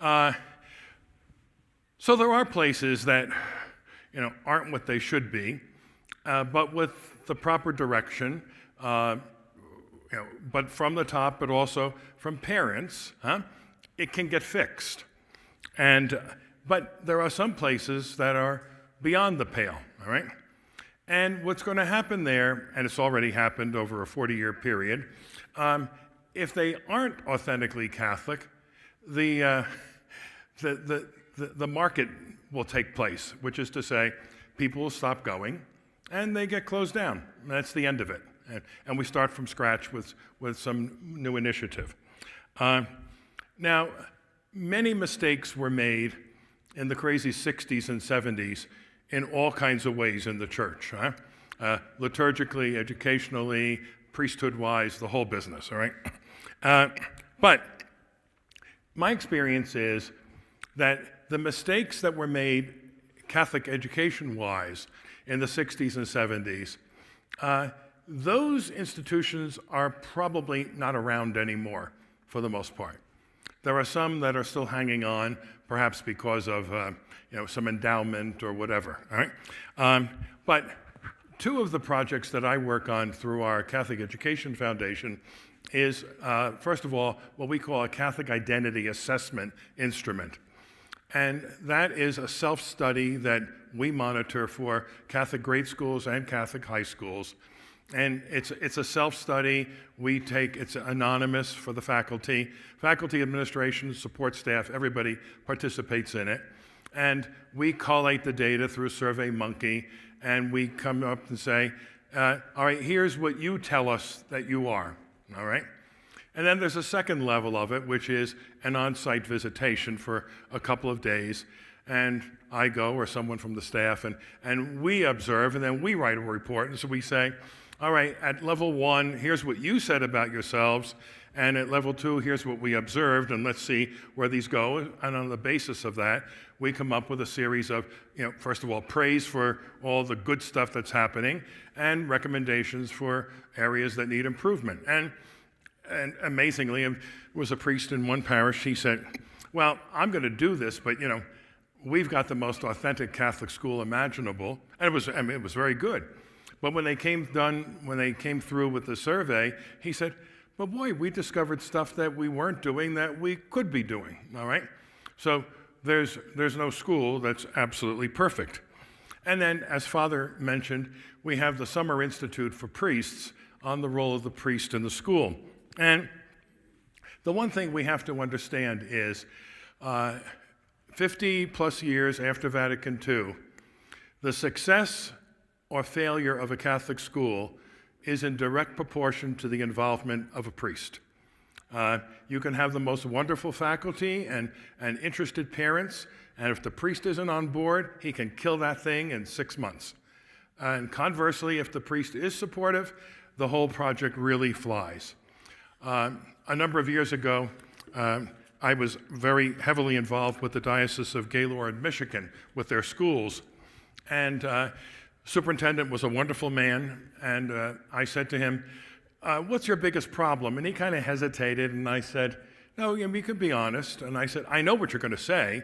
So there are places that, aren't what they should be, but with the proper direction, but from the top, but also from parents, it can get fixed. But there are some places that are beyond the pale, all right? And what's going to happen there, and it's already happened over a 40-year period, if they aren't authentically Catholic, the market will take place, which is to say, people will stop going, and they get closed down. That's the end of it. And we start from scratch with some new initiative. Now, many mistakes were made in the crazy 60s and 70s in all kinds of ways in the church. Liturgically, educationally, priesthood-wise, the whole business, all right? But my experience is that the mistakes that were made Catholic education-wise in the 60s and 70s, those institutions are probably not around anymore for the most part. There are some that are still hanging on, perhaps because of some endowment or whatever, all right? But two of the projects that I work on through our Catholic Education Foundation is, first of all, what we call a Catholic Identity Assessment Instrument. And that is a self-study that we monitor for Catholic grade schools and Catholic high schools. And it's a self-study. It's anonymous for the faculty. Faculty, administration, support staff, everybody participates in it. And we collate the data through SurveyMonkey, and we come up and say, all right, here's what you tell us that you are, all right? And then there's a second level of it, which is an on-site visitation for a couple of days. And I go, or someone from the staff, and we observe, and then we write a report. And so we say, all right, at level 1, here's what you said about yourselves, and at level 2, here's what we observed, and let's see where these go. And on the basis of that, we come up with a series of, first of all, praise for all the good stuff that's happening, and recommendations for areas that need improvement. And amazingly, there was a priest in one parish. He said, well, I'm going to do this, but, we've got the most authentic Catholic school imaginable. And it was very good. But when they came through with the survey, he said, but boy, we discovered stuff that we weren't doing that we could be doing, all right? So there's no school that's absolutely perfect. And then, as Father mentioned, we have the Summer Institute for Priests on the role of the priest in the school. And the one thing we have to understand is 50 plus years after Vatican II, the success or failure of a Catholic school is in direct proportion to the involvement of a priest. You can have the most wonderful faculty and interested parents, and if the priest isn't on board, he can kill that thing in 6 months. And conversely, if the priest is supportive, the whole project really flies. A number of years ago, I was very heavily involved with the Diocese of Gaylord, Michigan, with their schools. And superintendent was a wonderful man, and I said to him, what's your biggest problem? And he kind of hesitated, and I said, no, we can be honest. And I said, I know what you're going to say,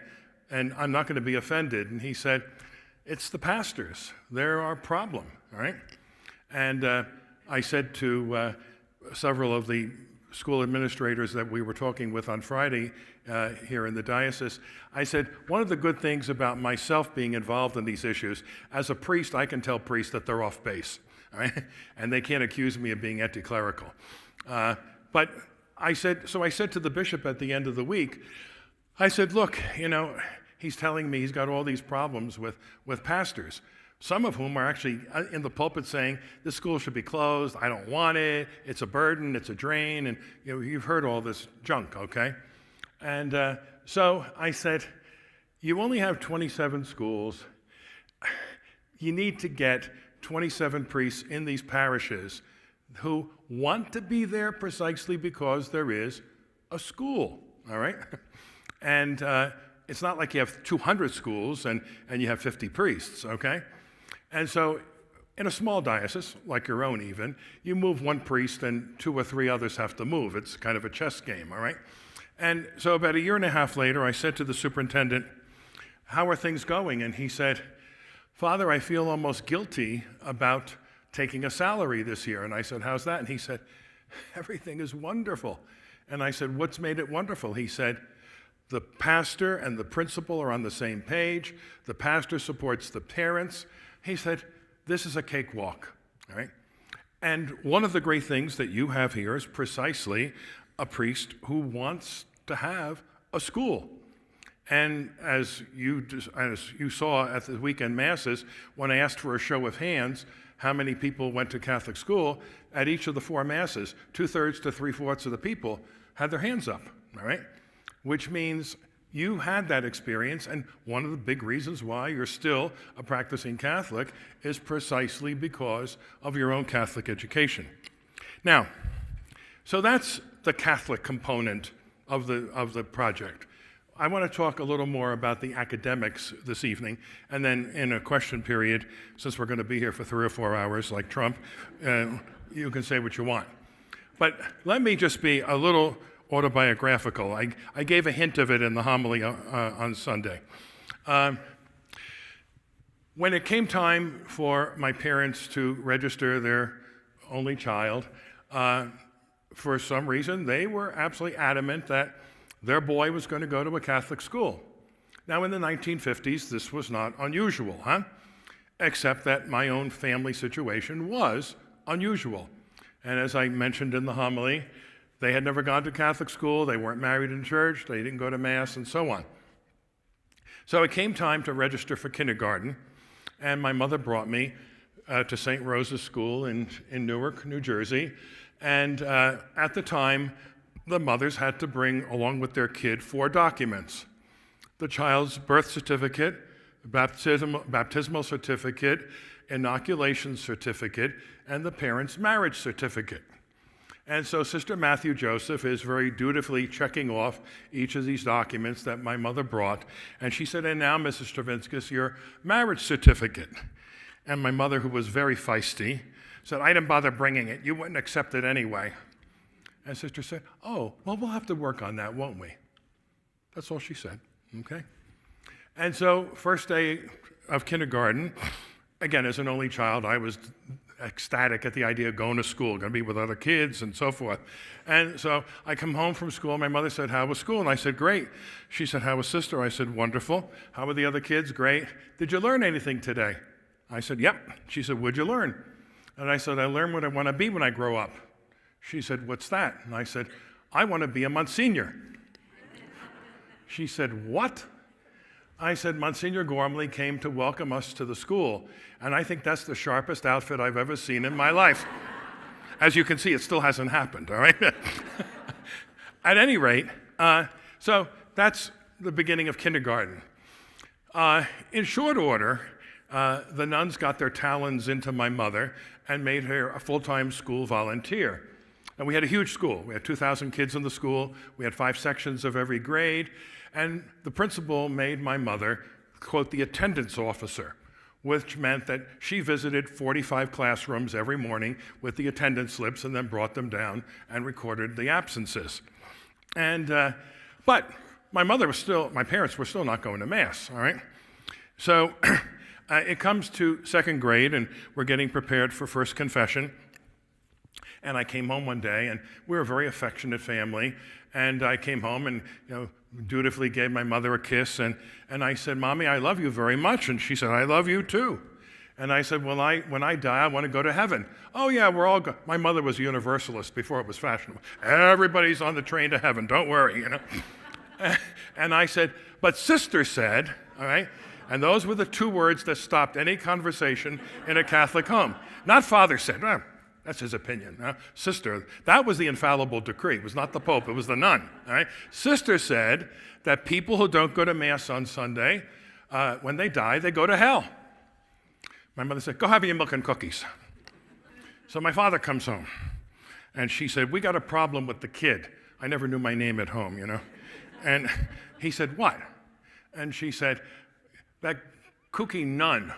and I'm not going to be offended. And he said, it's the pastors. They're our problem, all right? And I said to several of the school administrators that we were talking with on Friday here in the diocese, I said, one of the good things about myself being involved in these issues, as a priest, I can tell priests that they're off base, all right? And they can't accuse me of being anti-clerical. But I said to the bishop at the end of the week, I said, look, he's telling me he's got all these problems with pastors, some of whom are actually in the pulpit saying, this school should be closed, I don't want it, it's a burden, it's a drain, and you've heard all this junk, okay? And so I said, you only have 27 schools. You need to get 27 priests in these parishes who want to be there precisely because there is a school, all right? And it's not like you have 200 schools and you have 50 priests, okay? And so in a small diocese, like your own even, you move one priest and 2 or 3 others have to move. It's kind of a chess game, all right? And so about a year and a half later, I said to the superintendent, how are things going? And he said, Father, I feel almost guilty about taking a salary this year. And I said, how's that? And he said, everything is wonderful. And I said, what's made it wonderful? He said, the pastor and the principal are on the same page. The pastor supports the parents. He said, this is a cakewalk, all right? And one of the great things that you have here is precisely a priest who wants to have a school. And as you saw at the weekend masses, when I asked for a show of hands, how many people went to Catholic school, at each of the 4 masses, 2/3 to 3/4 of the people had their hands up, all right? Which means you had that experience, and one of the big reasons why you're still a practicing Catholic is precisely because of your own Catholic education. Now, so that's the Catholic component of the project. I want to talk a little more about the academics this evening, and then in a question period, since we're going to be here for 3 or 4 hours like Trump, you can say what you want. But let me just be a little autobiographical. I gave a hint of it in the homily on Sunday. When it came time for my parents to register their only child, for some reason, they were absolutely adamant that their boy was going to go to a Catholic school. Now, in the 1950s, this was not unusual, except that my own family situation was unusual. And as I mentioned in the homily, they had never gone to Catholic school, they weren't married in church, they didn't go to Mass, and so on. So it came time to register for kindergarten, and my mother brought me to St. Rose's School in Newark, New Jersey. And at the time, the mothers had to bring, along with their kid, 4 documents: the child's birth certificate, baptismal certificate, inoculation certificate, and the parent's marriage certificate. And so Sister Matthew Joseph is very dutifully checking off each of these documents that my mother brought. And she said, and now, Mrs. Stravinskas, your marriage certificate. And my mother, who was very feisty, said, I didn't bother bringing it. You wouldn't accept it anyway. And Sister said, oh, well, we'll have to work on that, won't we? That's all she said, okay? And so first day of kindergarten, again, as an only child, I was ecstatic at the idea of going to school, going to be with other kids and so forth. And so I come home from school. My mother said, how was school? And I said, great. She said, how was sister? I said, wonderful. How were the other kids? Great. Did you learn anything today? I said, yep. She said, what'd you learn? And I said, I learned what I want to be when I grow up. She said, what's that? And I said, I want to be a Monsignor. She said, what? I said, Monsignor Gormley came to welcome us to the school, and I think that's the sharpest outfit I've ever seen in my life. As you can see, it still hasn't happened, all right? At any rate, so that's the beginning of kindergarten. In short order, the nuns got their talons into my mother and made her a full-time school volunteer. And we had a huge school. We had 2,000 kids in the school. We had 5 sections of every grade. And the principal made my mother, quote, the attendance officer, which meant that she visited 45 classrooms every morning with the attendance slips and then brought them down and recorded the absences. And, but my parents were still not going to Mass, all right? So it comes to 2nd grade, and we're getting prepared for first confession. And I came home one day, and we were a very affectionate family. And I came home and, dutifully gave my mother a kiss. And I said, Mommy, I love you very much. And she said, I love you too. And I said, well, when I die, I want to go to heaven. Oh, yeah, we're all my mother was a Universalist before it was fashionable. Everybody's on the train to heaven. Don't worry, And I said, but Sister said, all right? And those were the 2 words that stopped any conversation in a Catholic home. Not Father said. Well, that's his opinion. Sister, that was the infallible decree. It was not the Pope, it was the nun. All right? Sister said that people who don't go to Mass on Sunday, when they die, they go to hell. My mother said, go have your milk and cookies. So my father comes home, and she said, we got a problem with the kid. I never knew my name at home, And he said, what? And she said, that kooky nun.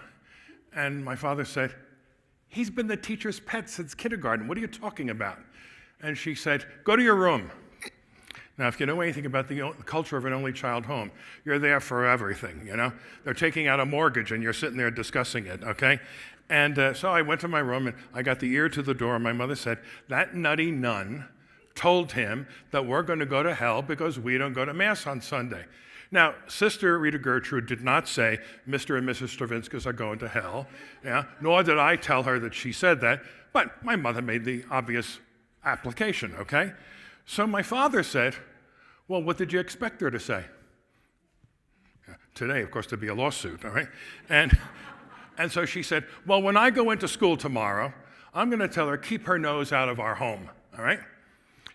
And my father said, he's been the teacher's pet since kindergarten. What are you talking about? And she said, go to your room. Now, if you know anything about the culture of an only child home, you're there for everything, They're taking out a mortgage and you're sitting there discussing it, okay? And so I went to my room and I got the ear to the door and my mother said, that nutty nun told him that we're going to go to hell because we don't go to Mass on Sunday. Now, Sister Rita Gertrude did not say Mr. and Mrs. Stravinskas are going to hell, nor did I tell her that she said that, but my mother made the obvious application, okay? So my father said, well, what did you expect her to say? Today, of course, there'd be a lawsuit, all right? And so she said, well, when I go into school tomorrow, I'm going to tell her, keep her nose out of our home, all right?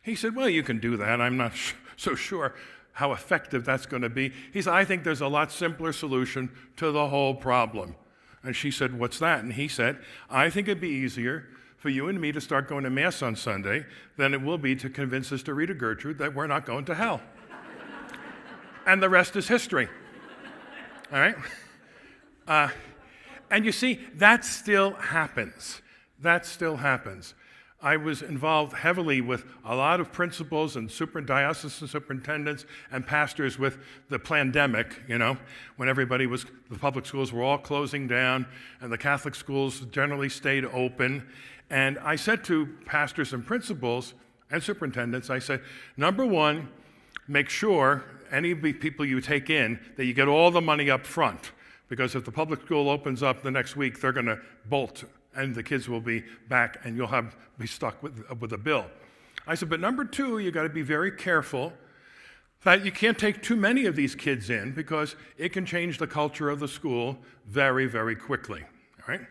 He said, well, you can do that. I'm not so sure how effective that's going to be. He said, I think there's a lot simpler solution to the whole problem. And she said, what's that? And he said, I think it'd be easier for you and me to start going to Mass on Sunday than it will be to convince Sister Rita Gertrude that we're not going to hell. And the rest is history. All right? And you see, that still happens. That still happens. I was involved heavily with a lot of principals and diocesan superintendents and pastors with the pandemic, when the public schools were all closing down and the Catholic schools generally stayed open. And I said to pastors and principals and superintendents, I said, number one, make sure any of the people you take in, that you get all the money up front. Because if the public school opens up the next week, they're going to bolt and the kids will be back and you'll be stuck with a bill. I said, but number two, you got to be very careful that you can't take too many of these kids in because it can change the culture of the school very, very quickly, all right?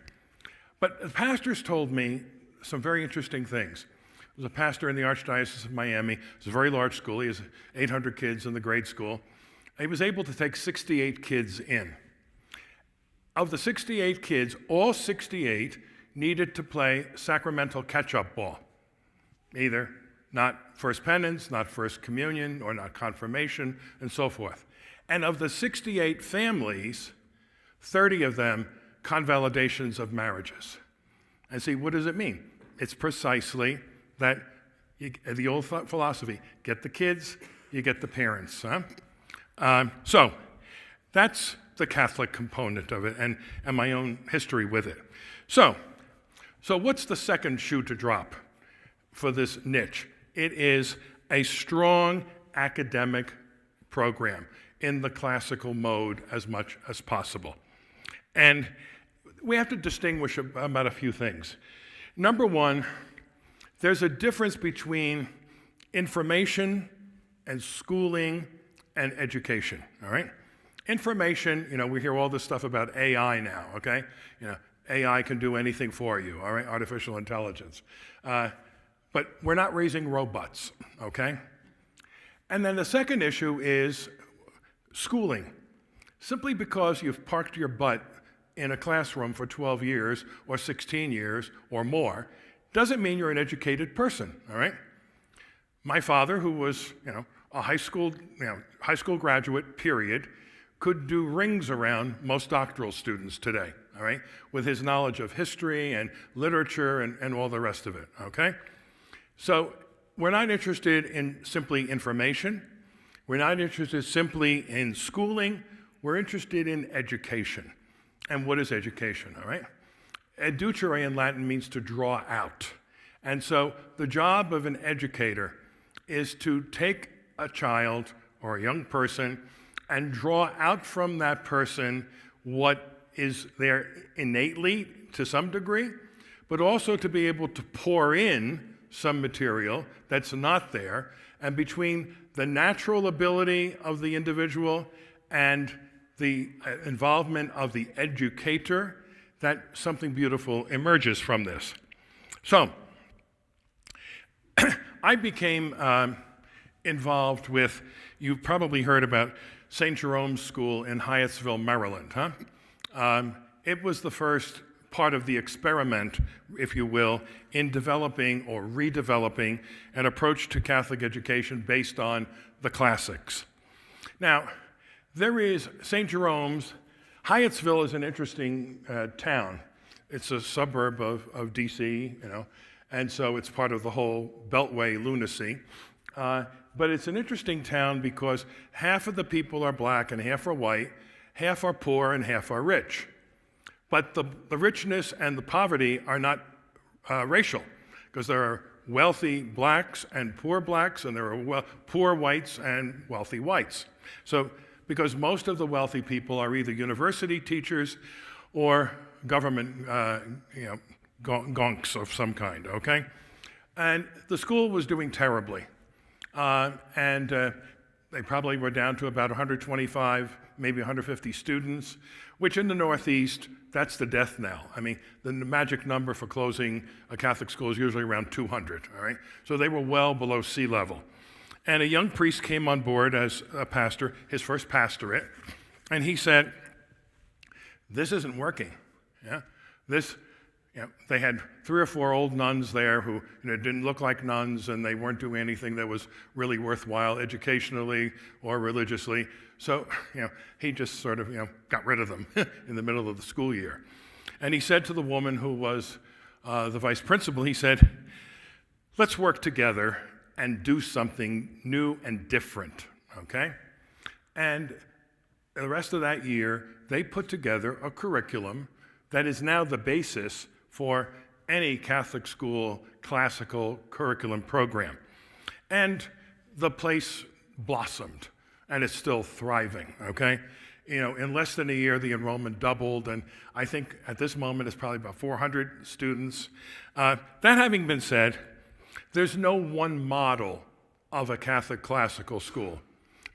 But the pastors told me some very interesting things. There was a pastor in the Archdiocese of Miami. It's a very large school. He has 800 kids in the grade school. He was able to take 68 kids in. Of the 68 kids, all 68 needed to play sacramental catch-up ball. Either not first penance, not first communion, or not confirmation, and so forth. And of the 68 families, 30 of them convalidations of marriages. And see, what does it mean? It's precisely that, the old philosophy, get the kids, you get the parents. So that's the Catholic component of it and my own history with it. So what's the second shoe to drop for this niche? It is a strong academic program in the classical mode as much as possible. And we have to distinguish about a few things. Number one, there's a difference between information and schooling and education, all right? Information, we hear all this stuff about AI now, okay? AI can do anything for you, all right? Artificial intelligence. But we're not raising robots, okay? And then the second issue is schooling. Simply because you've parked your butt in a classroom for 12 years or 16 years or more doesn't mean you're an educated person, all right? My father, who was, a high school graduate, period, could do rings around most doctoral students today, all right, with his knowledge of history and literature and all the rest of it, okay? So we're not interested in simply information. We're not interested simply in schooling. We're interested in education. And what is education, all right? Educere in Latin means to draw out. And so the job of an educator is to take a child or a young person and draw out from that person what is there innately to some degree, but also to be able to pour in some material that's not there, and between the natural ability of the individual and the involvement of the educator, that something beautiful emerges from this. So, I became involved with, you've probably heard about St. Jeromes School in Hyattsville, Maryland, It was the first part of the experiment, if you will, in developing or redeveloping an approach to Catholic education based on the classics. Now, there is St. Jerome's. Hyattsville is an interesting town. It's a suburb of DC, and so it's part of the whole Beltway lunacy. But it's an interesting town because half of the people are black and half are white, half are poor and half are rich. But the richness and the poverty are not racial, because there are wealthy blacks and there are poor whites and wealthy whites. So, because most of the wealthy people are either university teachers or government gonks of some kind, okay? And the school was doing terribly. They probably were down to about 125, maybe 150 students, which in the Northeast, that's the death knell. I mean, the magic number for closing a Catholic school is usually around 200, all right? So they were well below sea level. And a young priest came on board as a pastor, his first pastorate, and he said, this isn't working. Yeah? They had 3 or 4 old nuns there who didn't look like nuns, and they weren't doing anything that was really worthwhile educationally or religiously. So he just sort of got rid of them in the middle of the school year. And he said to the woman who was the vice principal, he said, let's work together and do something new and different, okay? And the rest of that year, they put together a curriculum that is now the basis for any Catholic school classical curriculum program. And the place blossomed, and it's still thriving, okay? In less than a year, the enrollment doubled, and I think at this moment it's probably about 400 students. That having been said, there's no one model of a Catholic classical school.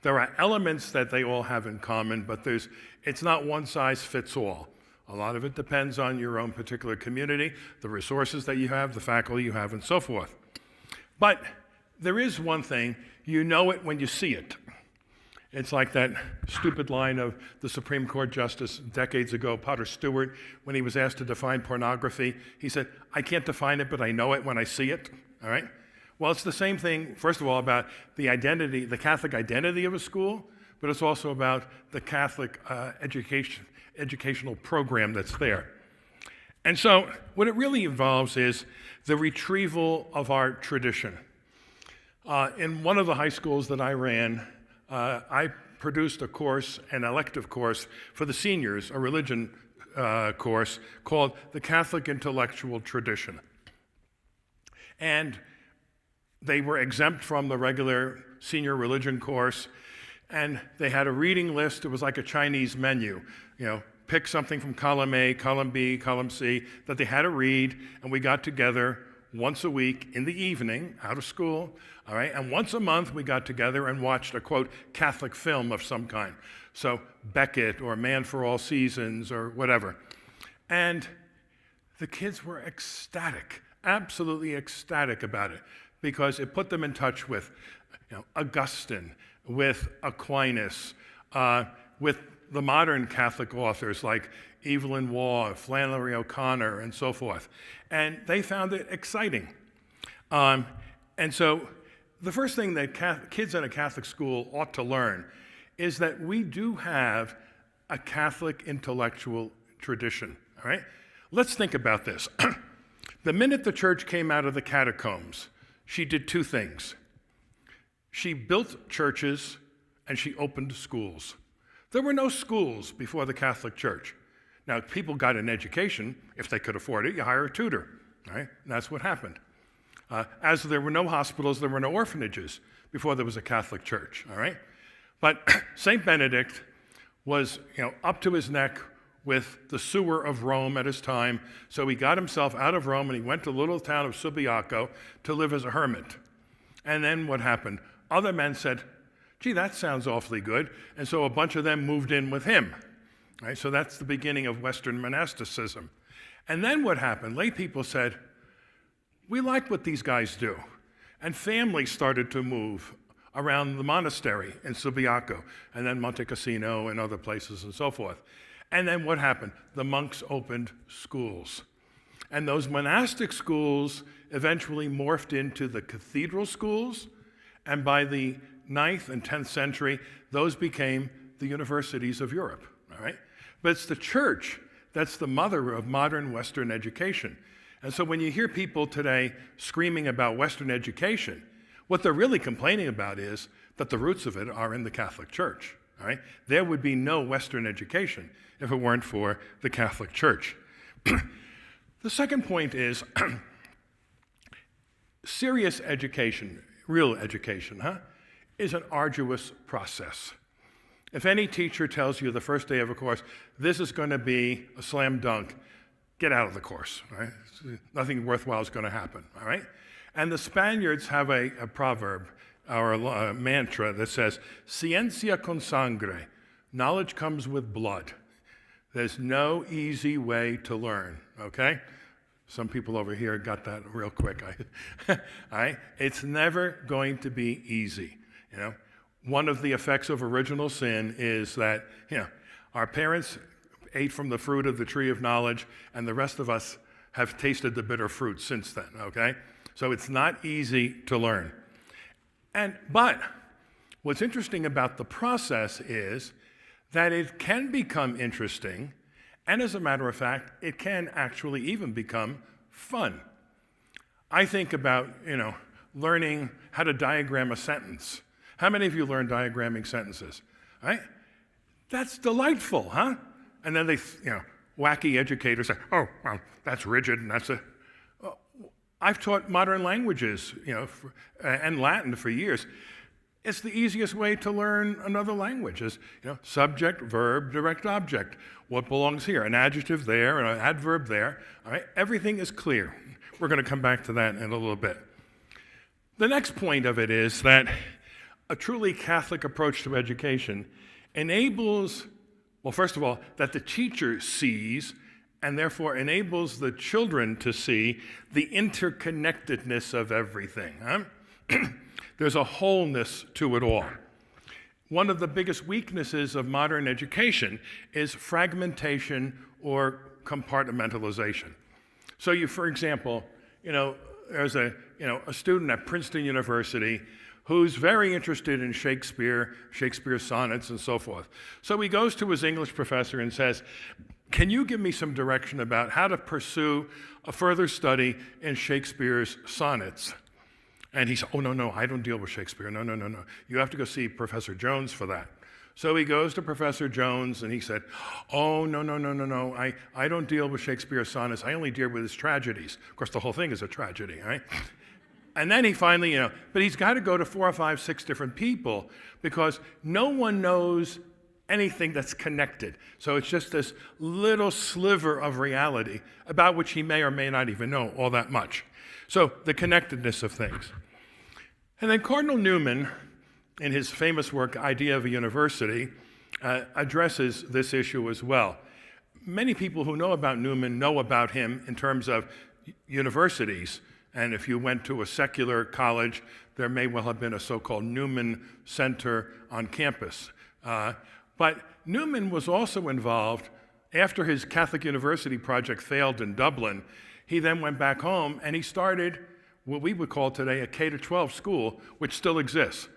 There are elements that they all have in common, but it's not one size fits all. A lot of it depends on your own particular community, the resources that you have, the faculty you have, and so forth. But there is one thing, you know it when you see it. It's like that stupid line of the Supreme Court Justice decades ago, Potter Stewart, when he was asked to define pornography. He said, I can't define it, but I know it when I see it, all right? Well, it's the same thing, first of all, about the identity, the Catholic identity of a school, but it's also about the Catholic educational program that's there. And so what it really involves is the retrieval of our tradition. In one of the high schools that I ran, I produced a course, an elective course for the seniors, a religion course called The Catholic Intellectual Tradition. And they were exempt from the regular senior religion course, and they had a reading list. It was like a Chinese menu. Pick something from column A, column B, column C that they had to read, and we got together once a week in the evening, out of school, all right? And once a month, we got together and watched a, quote, Catholic film of some kind. So Beckett or Man for All Seasons or whatever. And the kids were ecstatic, absolutely ecstatic about it, because it put them in touch with Augustine, with Aquinas, with the modern Catholic authors like Evelyn Waugh, Flannery O'Connor, and so forth. And they found it exciting. And so the first thing that kids in a Catholic school ought to learn is that we do have a Catholic intellectual tradition, all right? Let's think about this. The minute the church came out of the catacombs, she did 2 things. She built churches and she opened schools. There were no schools before the Catholic Church. Now, people got an education. If they could afford it, you hire a tutor, right? And that's what happened. As there were no hospitals, there were no orphanages before there was a Catholic Church, all right? But St. Benedict was, up to his neck with the sewer of Rome at his time, so he got himself out of Rome and he went to the little town of Subiaco to live as a hermit. And then what happened? Other men said, gee, that sounds awfully good, and so a bunch of them moved in with him. Right? So that's the beginning of Western monasticism. And then what happened? Lay people said, we like what these guys do. And families started to move around the monastery in Subiaco, and then Monte Cassino and other places and so forth. And then what happened? The monks opened schools. And those monastic schools eventually morphed into the cathedral schools, and by the 9th and 10th century, those became the universities of Europe, all right? But it's the church that's the mother of modern Western education. And so when you hear people today screaming about Western education, What they're really complaining about is that the roots of it are in the Catholic Church. All right? There would be no Western education if it weren't for the Catholic Church. The second point is serious education, real education, is an arduous process. If any teacher tells you the first day of a course, this is going to be a slam dunk, get out of the course. Right? Nothing worthwhile is going to happen. All right? And the Spaniards have a proverb, or a mantra that says, "Ciencia con sangre," knowledge comes with blood. There's no easy way to learn, okay? Some people over here got that real quick. All right? It's never going to be easy, you know? One of the effects of original sin is that, our parents ate from the fruit of the tree of knowledge, and the rest of us have tasted the bitter fruit since then, okay? So it's not easy to learn. But what's interesting about the process is that it can become interesting, and as a matter of fact, it can actually even become fun. I think about, learning how to diagram a sentence. How many of you learn diagramming sentences? Right? That's delightful, huh? And then they, wacky educators say, "Oh, well, that's rigid, and that's a..." Well, I've taught modern languages, and Latin for years. It's the easiest way to learn another language is, subject, verb, direct object. What belongs here? An adjective there, and an adverb there. All right? Everything is clear. We're going to come back to that in a little bit. The next point of it is that a truly Catholic approach to education enables, well, first of all, that the teacher sees and therefore enables the children to see the interconnectedness of everything. There's a wholeness to it all. One of the biggest weaknesses of modern education is fragmentation or compartmentalization. So for example, there's a student at Princeton University who's very interested in Shakespeare's sonnets and so forth. So he goes to his English professor and says, "Can you give me some direction about how to pursue a further study in Shakespeare's sonnets?" And he said, "Oh, no, I don't deal with Shakespeare. No. You have to go see Professor Jones for that." So he goes to Professor Jones and he said, "Oh, no. I don't deal with Shakespeare's sonnets. I only deal with his tragedies." Of course, the whole thing is a tragedy, right? And then he finally, but he's got to go to 4 or 5, 6 different people because no one knows anything that's connected. So it's just this little sliver of reality about which he may or may not even know all that much. So the connectedness of things. And then Cardinal Newman, in his famous work, Idea of a University, addresses this issue as well. Many people who know about Newman know about him in terms of universities. And if you went to a secular college, there may well have been a so-called Newman Center on campus. But Newman was also involved, after his Catholic University project failed in Dublin, he then went back home and he started what we would call today a K-12 school, which still exists.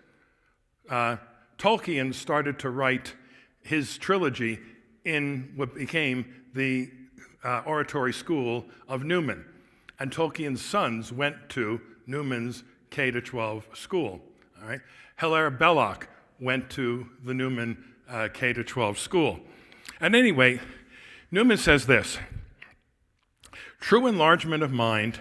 Tolkien started to write his trilogy in what became the oratory school of Newman. And Tolkien's sons went to Newman's K-12 school. All right? Hilaire Belloc went to the Newman K-12 school. And anyway, Newman says this: "True enlargement of mind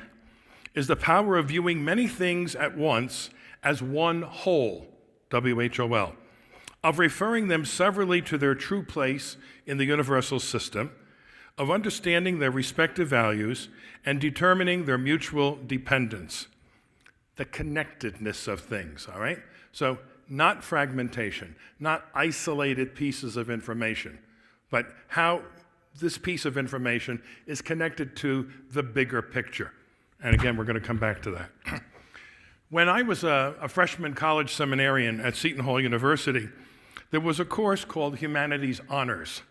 is the power of viewing many things at once as one whole, W-H-O-L, of referring them severally to their true place in the universal system, of understanding their respective values and determining their mutual dependence." The connectedness of things, all right? So not fragmentation, not isolated pieces of information, but how this piece of information is connected to the bigger picture. And again, we're going to come back to that. When I was a freshman college seminarian at Seton Hall University, there was a course called Humanities Honors.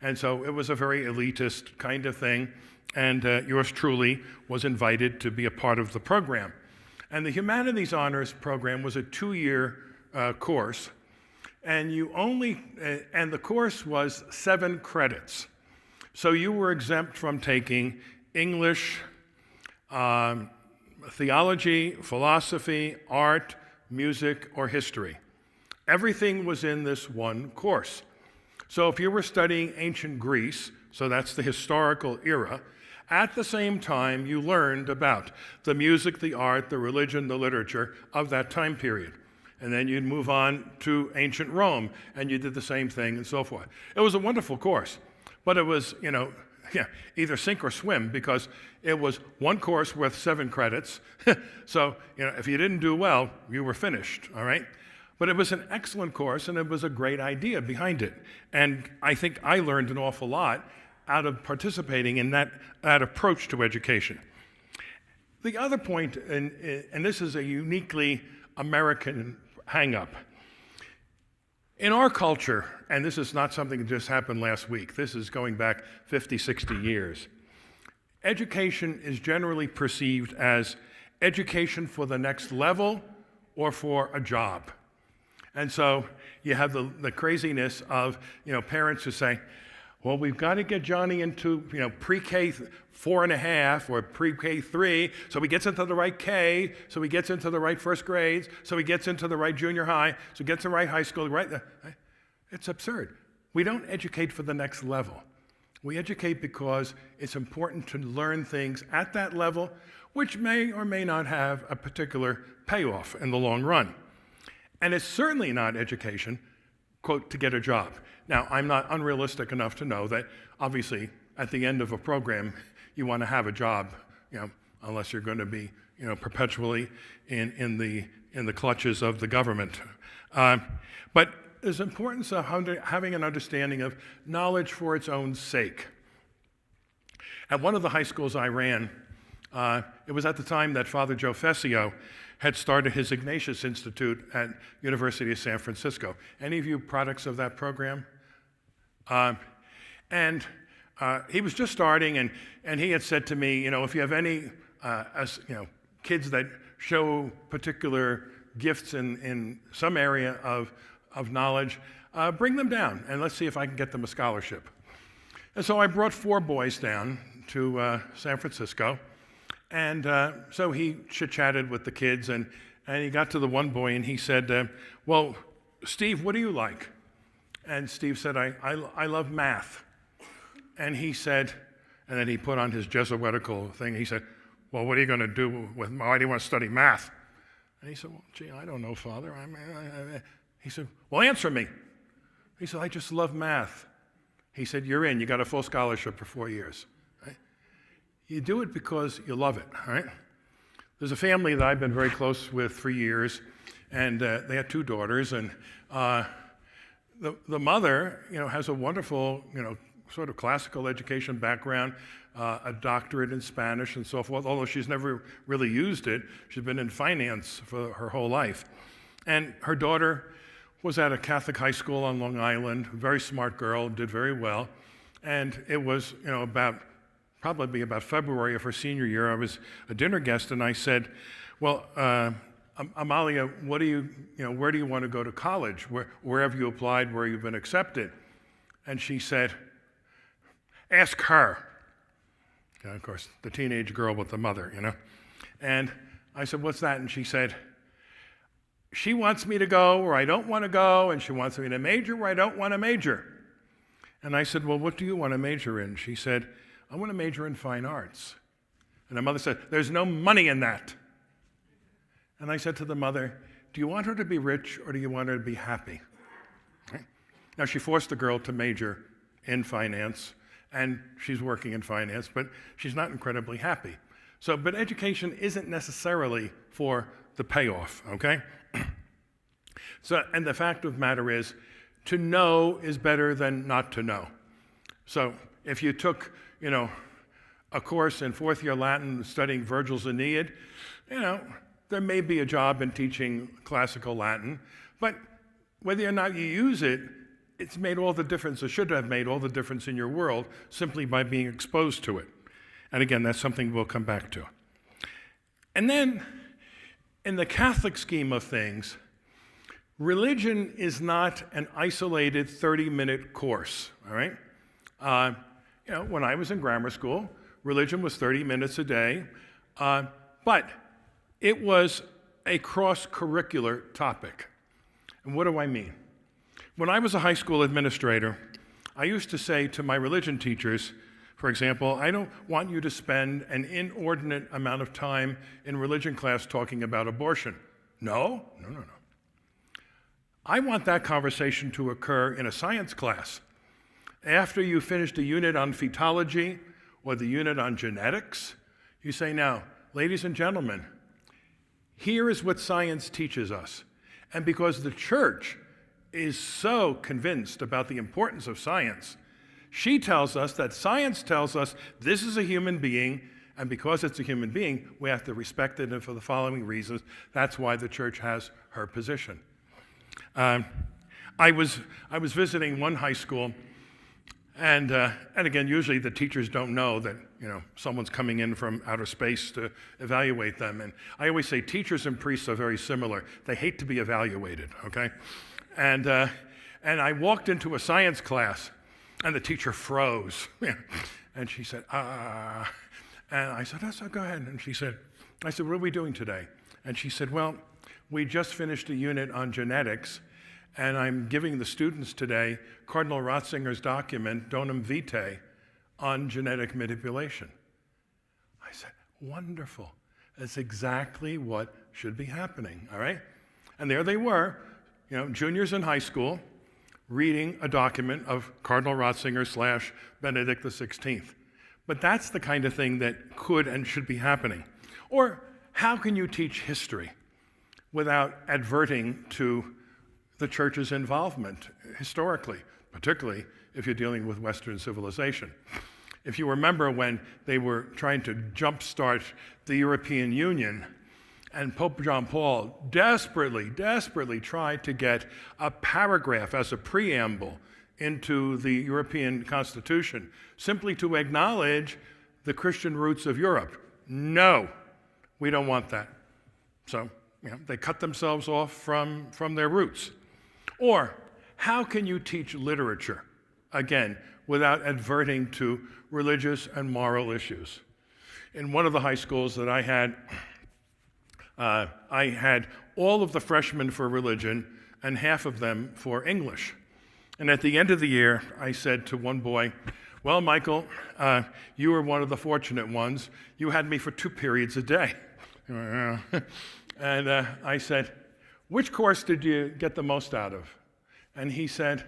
And so it was a very elitist kind of thing, and yours truly was invited to be a part of the program. And the Humanities Honors program was a 2-year course, and the course was 7 credits. So you were exempt from taking English, theology, philosophy, art, music, or history. Everything was in this one course. So if you were studying ancient Greece, so that's the historical era, at the same time you learned about the music, the art, the religion, the literature of that time period. And then you'd move on to ancient Rome, and you did the same thing and so forth. It was a wonderful course, but it was, either sink or swim, because it was one course worth 7 credits. So, if you didn't do well, you were finished, all right? But it was an excellent course, and it was a great idea behind it. And I think I learned an awful lot out of participating in that approach to education. The other point, and this is a uniquely American hang-up. In our culture, and this is not something that just happened last week, this is going back 50, 60 years, education is generally perceived as education for the next level or for a job. And so you have the craziness of parents who say, well, we've got to get Johnny into pre-K 4.5 or pre-K 3, so he gets into the right K, so he gets into the right first grades, so he gets into the right junior high, so he gets the right high school. It's absurd. We don't educate for the next level. We educate because it's important to learn things at that level, which may or may not have a particular payoff in the long run. And it's certainly not education, quote, to get a job. Now, I'm not unrealistic enough to know that, obviously, at the end of a program, you want to have a job, unless you're going to be, perpetually in the clutches of the government. But there's importance of having an understanding of knowledge for its own sake. At one of the high schools I ran, it was at the time that Father Joe Fessio had started his Ignatius Institute at University of San Francisco. Any of you products of that program? He was just starting, and he had said to me, if you have any kids that show particular gifts in some area of knowledge, bring them down, and let's see if I can get them a scholarship. And so I brought 4 boys down to San Francisco, and so he chit-chatted with the kids, and he got to the one boy, and he said, well, Steve, what do you like? And Steve said, I love math. And he said, and then he put on his Jesuitical thing, he said, well, what are you going to do why do you want to study math? And he said, well, gee, I don't know, Father. He said, well, answer me. He said, I just love math. He said, you're in. You got a full scholarship for 4 years. Right? You do it because you love it, all right? There's a family that I've been very close with for years, and they had 2 daughters, and the mother, has a wonderful, sort of classical education background, a doctorate in Spanish and so forth, although she's never really used it. She's been in finance for her whole life. And her daughter was at a Catholic high school on Long Island, very smart girl, did very well. And it was, probably about February of her senior year, I was a dinner guest, and I said, well, Amalia, where do you want to go to college? Where have you applied, where you've been accepted? And she said, ask her. Of course, the teenage girl with the mother, And I said, what's that? And she said, she wants me to go where I don't want to go, and she wants me to major where I don't want to major. And I said, well, what do you want to major in? She said, I want to major in fine arts. And the mother said, there's no money in that. And I said to the mother, do you want her to be rich or do you want her to be happy? Okay. Now, she forced the girl to major in finance, and she's working in finance, but she's not incredibly happy. But education isn't necessarily for the payoff, okay? And the fact of the matter is, to know is better than not to know. So if you took, a course in 4th year Latin studying Virgil's Aeneid, there may be a job in teaching classical Latin, but whether or not you use it, it's made all the difference, or should have made all the difference in your world simply by being exposed to it. And again, that's something we'll come back to. And then, in the Catholic scheme of things, religion is not an isolated 30-minute course, all right? When I was in grammar school, religion was 30 minutes a day, but It was a cross-curricular topic. And what do I mean? When I was a high school administrator, I used to say to my religion teachers, for example, I don't want you to spend an inordinate amount of time in religion class talking about abortion. No. I want that conversation to occur in a science class. After you finished a unit on fetology or the unit on genetics, you say, now, ladies and gentlemen, here is what science teaches us. And because the church is so convinced about the importance of science, she tells us that science tells us this is a human being, and because it's a human being, we have to respect it, and for the following reasons, that's why the church has her position. I was visiting one high school, and again, usually the teachers don't know that someone's coming in from outer space to evaluate them. And I always say teachers and priests are very similar. They hate to be evaluated, okay? And I walked into a science class, and the teacher froze. And she said, And I said, go ahead. And I said, what are we doing today? And she said, well, we just finished a unit on genetics, and I'm giving the students today Cardinal Ratzinger's document, Donum Vitae, on genetic manipulation. I said, wonderful. That's exactly what should be happening, all right? And there they were, juniors in high school, reading a document of Cardinal Ratzinger / Benedict XVI. But that's the kind of thing that could and should be happening. Or how can you teach history without adverting to the church's involvement historically, particularly if you're dealing with Western civilization? If you remember when they were trying to jumpstart the European Union, and Pope John Paul desperately tried to get a paragraph as a preamble into the European Constitution, simply to acknowledge the Christian roots of Europe. No, we don't want that. So, they cut themselves off from their roots. Or, how can you teach literature, again, without adverting to religious and moral issues? In one of the high schools that I had all of the freshmen for religion and half of them for English. And at the end of the year, I said to one boy, well, Michael, you were one of the fortunate ones. You had me for 2 periods a day. And I said, which course did you get the most out of? And he said,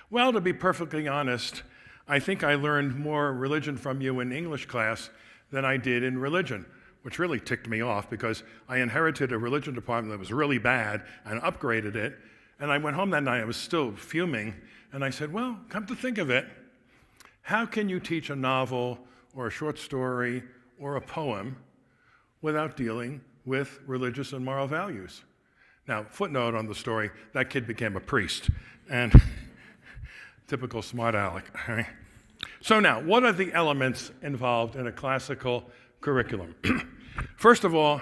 well, to be perfectly honest, I think I learned more religion from you in English class than I did in religion, which really ticked me off because I inherited a religion department that was really bad and upgraded it. And I went home that night, I was still fuming, and I said, well, come to think of it, how can you teach a novel or a short story or a poem without dealing with religious and moral values? Now, footnote on the story, that kid became a priest, and typical smart aleck. Right? So now, what are the elements involved in a classical curriculum? First of all,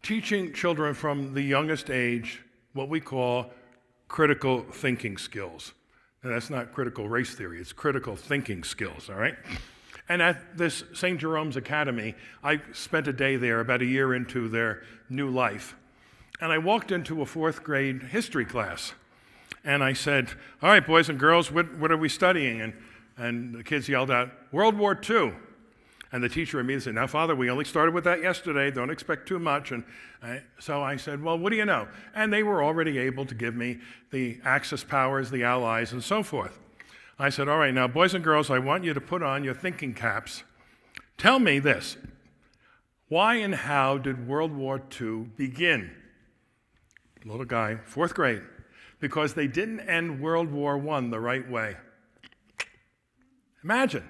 teaching children from the youngest age what we call critical thinking skills. And that's not critical race theory, it's critical thinking skills, all right? And at this St. Jeromes Academy, I spent a day there about a year into their new life. And I walked into a 4th grade history class. And I said, all right, boys and girls, what are we studying? And the kids yelled out, World War II. And the teacher immediately said, now, Father, we only started with that yesterday. Don't expect too much. And so I said, well, what do you know? And they were already able to give me the Axis powers, the Allies, and so forth. I said, all right, now, boys and girls, I want you to put on your thinking caps. Tell me this. Why and how did World War II begin? Little guy, 4th grade. Because they didn't end World War I the right way. Imagine.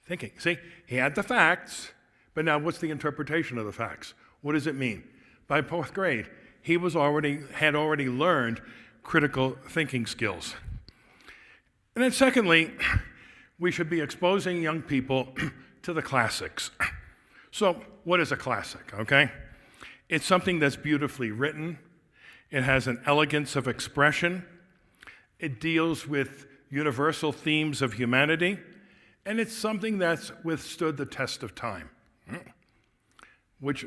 Thinking. See, he had the facts, but now what's the interpretation of the facts? What does it mean? By 4th grade, he had already learned critical thinking skills. And then secondly, we should be exposing young people to the classics. So what is a classic, okay? It's something that's beautifully written. It has an elegance of expression. It deals with universal themes of humanity. And it's something that's withstood the test of time. which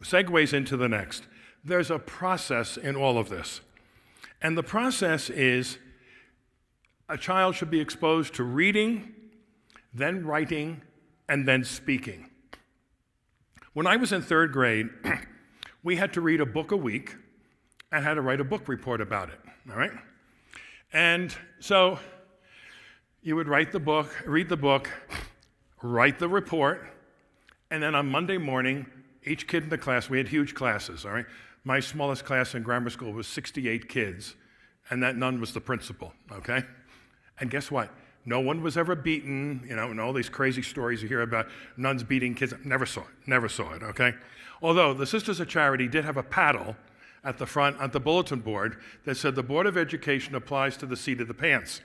segues into the next. There's a process in all of this. And the process is a child should be exposed to reading, then writing, and then speaking. When I was in third grade, we had to read a book a week and had to write a book report about it, all right? And so you would read the book, write the report, and then on Monday morning, each kid in the class, we had huge classes, all right? My smallest class in grammar school was 68 kids, and that nun was the principal, okay? And guess what? No one was ever beaten, and all these crazy stories you hear about nuns beating kids. Never saw it, okay? Although the Sisters of Charity did have a paddle at the front on the bulletin board that said the Board of Education applies to the seat of the pants.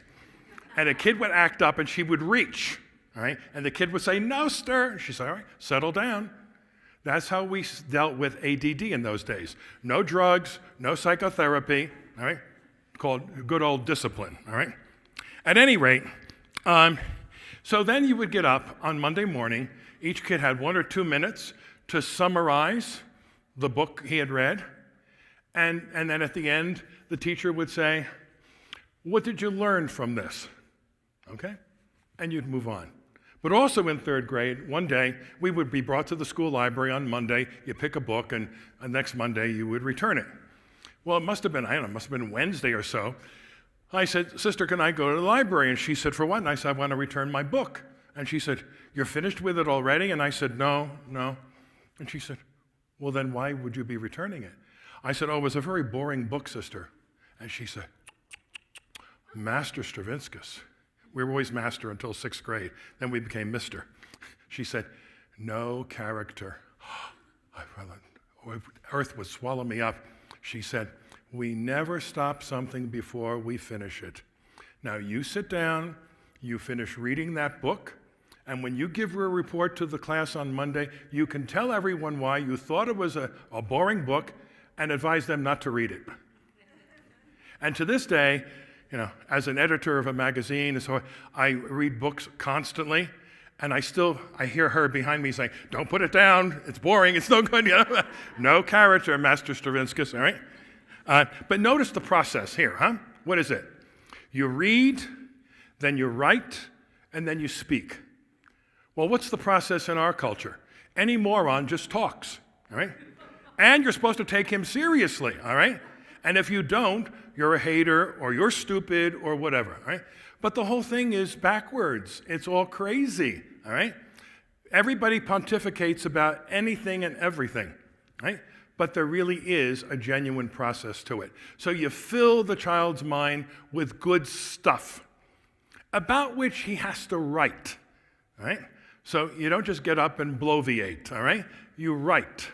And a kid would act up and she would reach, all right? And the kid would say, "No, sir." And she'd say, "All right, settle down." That's how we dealt with ADD in those days. No drugs, no psychotherapy, all right? Called good old discipline, all right? At any rate, so then you would get up on Monday morning. Each kid had 1 or 2 minutes to summarize the book he had read. And then at the end, the teacher would say, "What did you learn from this?" Okay? And you'd move on. But also in third grade, one day, we would be brought to the school library on Monday. You pick a book, and next Monday, you would return it. Well, it must have been Wednesday or so. I said, "Sister, can I go to the library?" And she said, "For what?" And I said, "I want to return my book." And she said, "You're finished with it already?" And I said, No. And she said, "Well, then why would you be returning it?" I said, "Oh, it was a very boring book, sister." And she said, "Master Stravinskas." We were always master until 6th grade. Then we became Mr. She said, "No character." Earth would swallow me up. She said, "We never stop something before we finish it. Now you sit down, you finish reading that book, and when you give a report to the class on Monday, you can tell everyone why you thought it was a boring book and advise them not to read it." And to this day, as an editor of a magazine, so I read books constantly, and I hear her behind me saying, "Don't put it down, it's boring, it's no good." No character, Master Stravinskas, all right? But notice the process here, huh? What is it? You read, then you write, and then you speak. Well, what's the process in our culture? Any moron just talks, all right? And you're supposed to take him seriously, all right? And if you don't, you're a hater, or you're stupid, or whatever, all right? But the whole thing is backwards. It's all crazy, all right? Everybody pontificates about anything and everything, right? But there really is a genuine process to it. So you fill the child's mind with good stuff about which he has to write, all right? So you don't just get up and bloviate, all right? You write.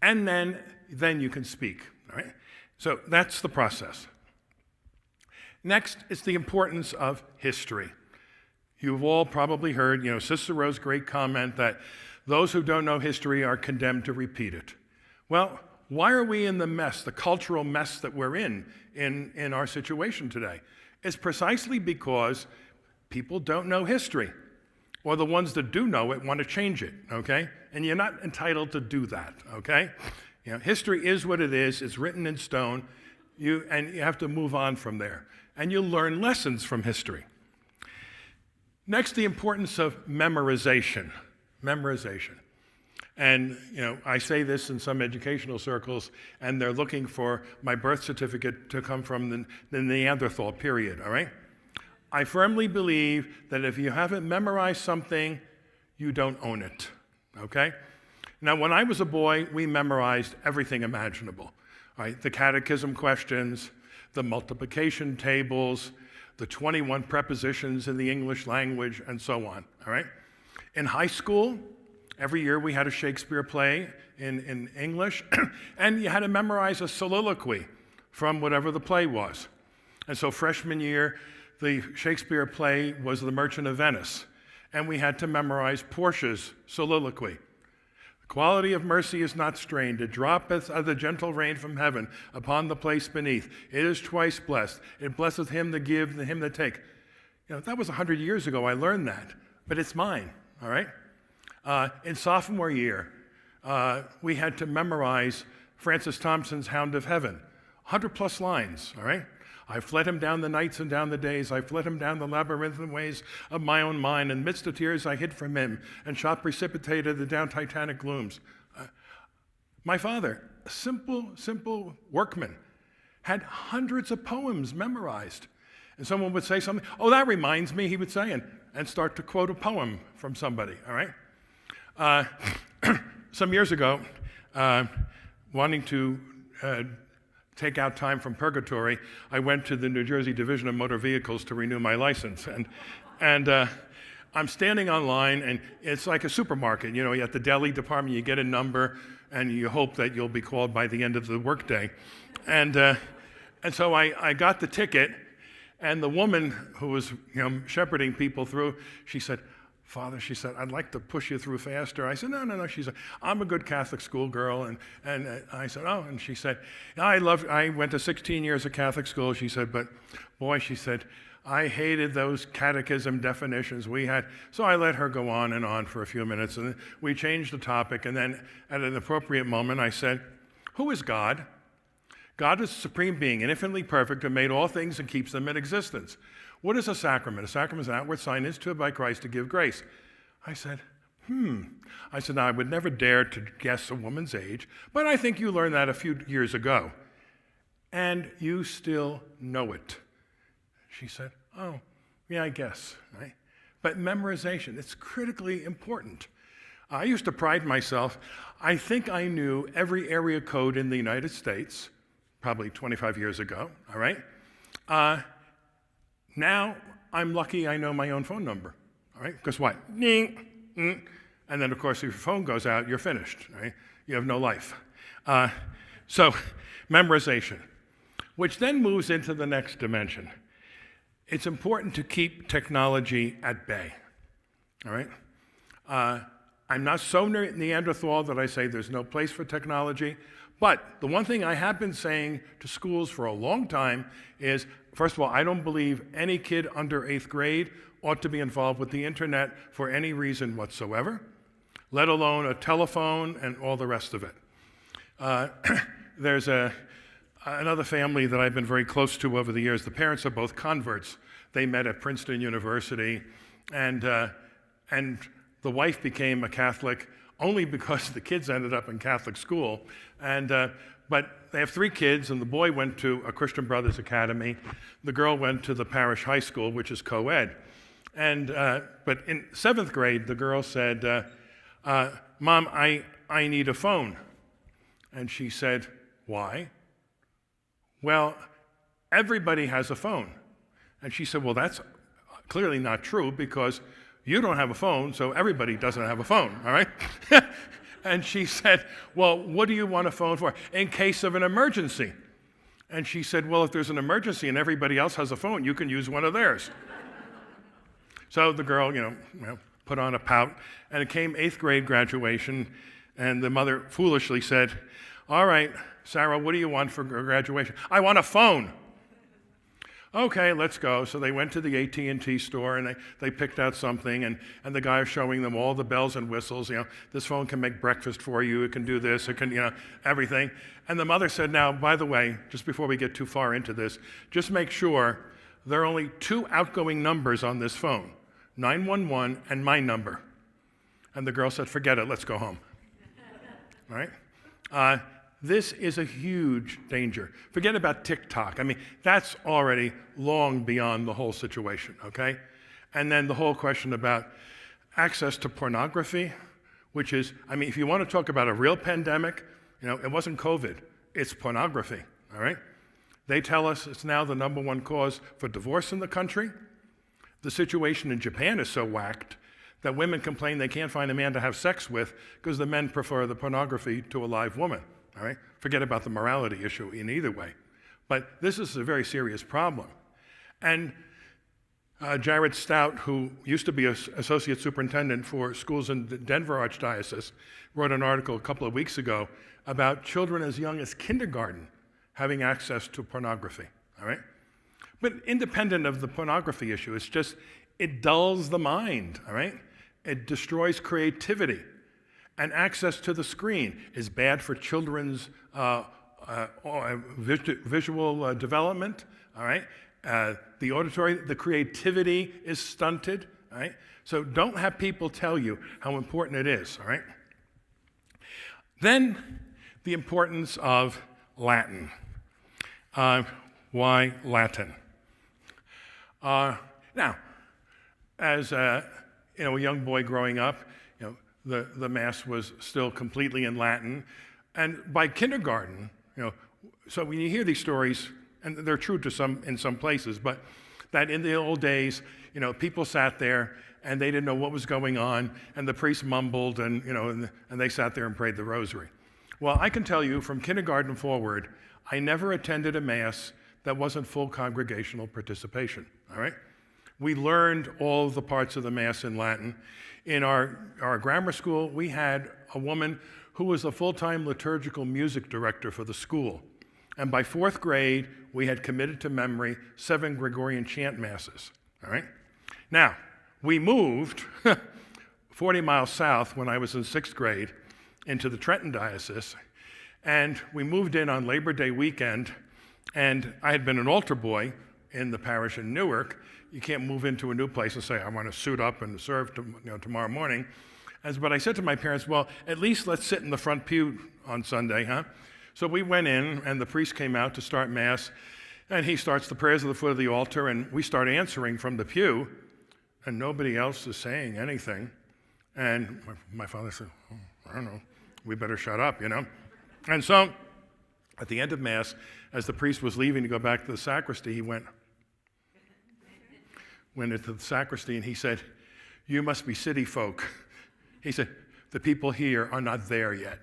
And then you can speak, all right? So that's the process. Next is the importance of history. You've all probably heard, Cicero's great comment that those who don't know history are condemned to repeat it. Well, why are we in the mess, the cultural mess that we're in our situation today? It's precisely because people don't know history, or the ones that do know it want to change it, okay? And you're not entitled to do that, okay? History is what it is. It's written in stone, and you have to move on from there. And you learn lessons from history. Next, the importance of memorization. Memorization. And, I say this in some educational circles, and they're looking for my birth certificate to come from the Neanderthal period, all right? I firmly believe that if you haven't memorized something, you don't own it, okay? Now, when I was a boy, we memorized everything imaginable, right? The catechism questions, the multiplication tables, the 21 prepositions in the English language, and so on, all right? In high school, every year we had a Shakespeare play in English, and you had to memorize a soliloquy from whatever the play was. And so freshman year, the Shakespeare play was The Merchant of Venice, and we had to memorize Portia's soliloquy. Quality of mercy is not strained. It droppeth as a gentle rain from heaven upon the place beneath. It is twice blessed. It blesseth him that give, and him that take. That was 100 years ago I learned that, but it's mine, all right? In sophomore year, we had to memorize Francis Thompson's Hound of Heaven, 100+ lines, all right? I fled him down the nights and down the days. I fled him down the labyrinthine ways of my own mind. And midst the tears I hid from him, and shot precipitated the down titanic glooms. My father, a simple workman, had hundreds of poems memorized. And someone would say something, oh, that reminds me, he would say, and start to quote a poem from somebody, all right? Some years ago, wanting to take out time from purgatory, I went to the New Jersey Division of Motor Vehicles to renew my license. And I'm standing online, and it's like a supermarket. You know, at the deli department, you get a number, and you hope that you'll be called by the end of the workday. And so I got the ticket, and the woman who was shepherding people through, she said, Father, she said, I'd like to push you through faster. I said, no. She said, I'm a good Catholic schoolgirl. And I said, oh. And she said, I went to 16 years of Catholic school. She said, but boy, she said, I hated those catechism definitions we had. So I let her go on and on for a few minutes. And we changed the topic. And then at an appropriate moment, I said, who is God? God is the supreme being and infinitely perfect, who made all things and keeps them in existence. What is a sacrament? A sacrament is an outward sign instituted by Christ to give grace. I said, I said, now, I would never dare to guess a woman's age, but I think you learned that a few years ago. And you still know it. She said, oh, yeah, I guess. Right? But memorization, it's critically important. I used to pride myself. I think I knew every area code in the United States, probably 25 years ago, all right? Now, I'm lucky I know my own phone number, all right? Because what? And then, of course, if your phone goes out, you're finished, right? You have no life. So, memorization, which then moves into the next dimension. It's important to keep technology at bay, all right? I'm not so Neanderthal that I say there's no place for technology, but the one thing I have been saying to schools for a long time is, first of all, I don't believe any kid under 8th grade ought to be involved with the internet for any reason whatsoever, let alone a telephone and all the rest of it. There's another family that I've been very close to over the years. The parents are both converts. They met at Princeton University, and the wife became a Catholic only because the kids ended up in Catholic school. But they have 3 kids, and the boy went to a Christian Brothers Academy. The girl went to the parish high school, which is co-ed. But in 7th grade, the girl said, Mom, I need a phone. And she said, why? Well, everybody has a phone. And she said, well, that's clearly not true, because you don't have a phone, so everybody doesn't have a phone, all right? And she said, well, what do you want a phone for? In case of an emergency. And she said, well, if there's an emergency and everybody else has a phone, you can use one of theirs. So the girl, put on a pout, and it came 8th grade graduation, and the mother foolishly said, all right, Sarah, what do you want for graduation? I want a phone. Okay, let's go. So they went to the AT&T store, and they picked out something, and the guy was showing them all the bells and whistles. This phone can make breakfast for you. It can do this. It can, everything. And the mother said, now, by the way, just before we get too far into this, just make sure there are only 2 outgoing numbers on this phone, 911 and my number. And the girl said, forget it. Let's go home. All right? This is a huge danger. Forget about TikTok. I mean, that's already long beyond the whole situation, okay? And then the whole question about access to pornography, which is, if you want to talk about a real pandemic, it wasn't COVID, it's pornography, all right? They tell us it's now the #1 cause for divorce in the country. The situation in Japan is so whacked that women complain they can't find a man to have sex with because the men prefer the pornography to a live woman. All right? Forget about the morality issue in either way. But this is a very serious problem. And Jared Stout, who used to be associate superintendent for schools in the Denver Archdiocese, wrote an article a couple of weeks ago about children as young as kindergarten having access to pornography. All right? But independent of the pornography issue, it's just, it dulls the mind. All right? It destroys creativity. And access to the screen is bad for children's visual development, all right? The auditory, the creativity is stunted, all right? So don't have people tell you how important it is, all right? Then the importance of Latin. Why Latin? Now, as a young boy growing up, the Mass was still completely in Latin. And by kindergarten, so when you hear these stories, and they're true in some places, but that in the old days, people sat there and they didn't know what was going on, and the priest mumbled, and they sat there and prayed the rosary. Well, I can tell you from kindergarten forward, I never attended a Mass that wasn't full congregational participation, all right? We learned all the parts of the Mass in Latin. In our grammar school, we had a woman who was a full-time liturgical music director for the school. And by 4th grade, we had committed to memory 7 Gregorian chant masses, all right? Now, we moved 40 miles south when I was in 6th grade into the Trenton Diocese, and we moved in on Labor Day weekend, and I had been an altar boy in the parish in Newark. You can't move into a new place and say, I want to suit up and serve tomorrow morning. But I said to my parents, well, at least let's sit in the front pew on Sunday, huh? So we went in, and the priest came out to start Mass, and he starts the prayers at the foot of the altar, and we start answering from the pew, and nobody else is saying anything. And my father said, I don't know, we better shut up, And so at the end of Mass, as the priest was leaving to go back to the sacristy, he went into the sacristy, and he said, you must be city folk. He said, the people here are not there yet.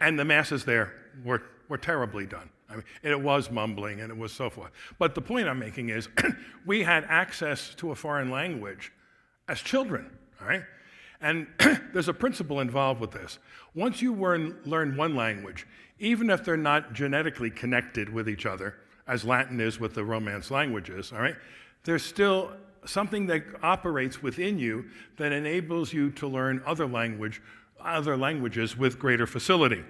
And the Masses there were terribly done. I mean, it was mumbling, and it was so forth. But the point I'm making is we had access to a foreign language as children, all right? And there's a principle involved with this. Once you learn one language, even if they're not genetically connected with each other, as Latin is with the Romance languages, all right, there's still something that operates within you that enables you to learn other languages with greater facility.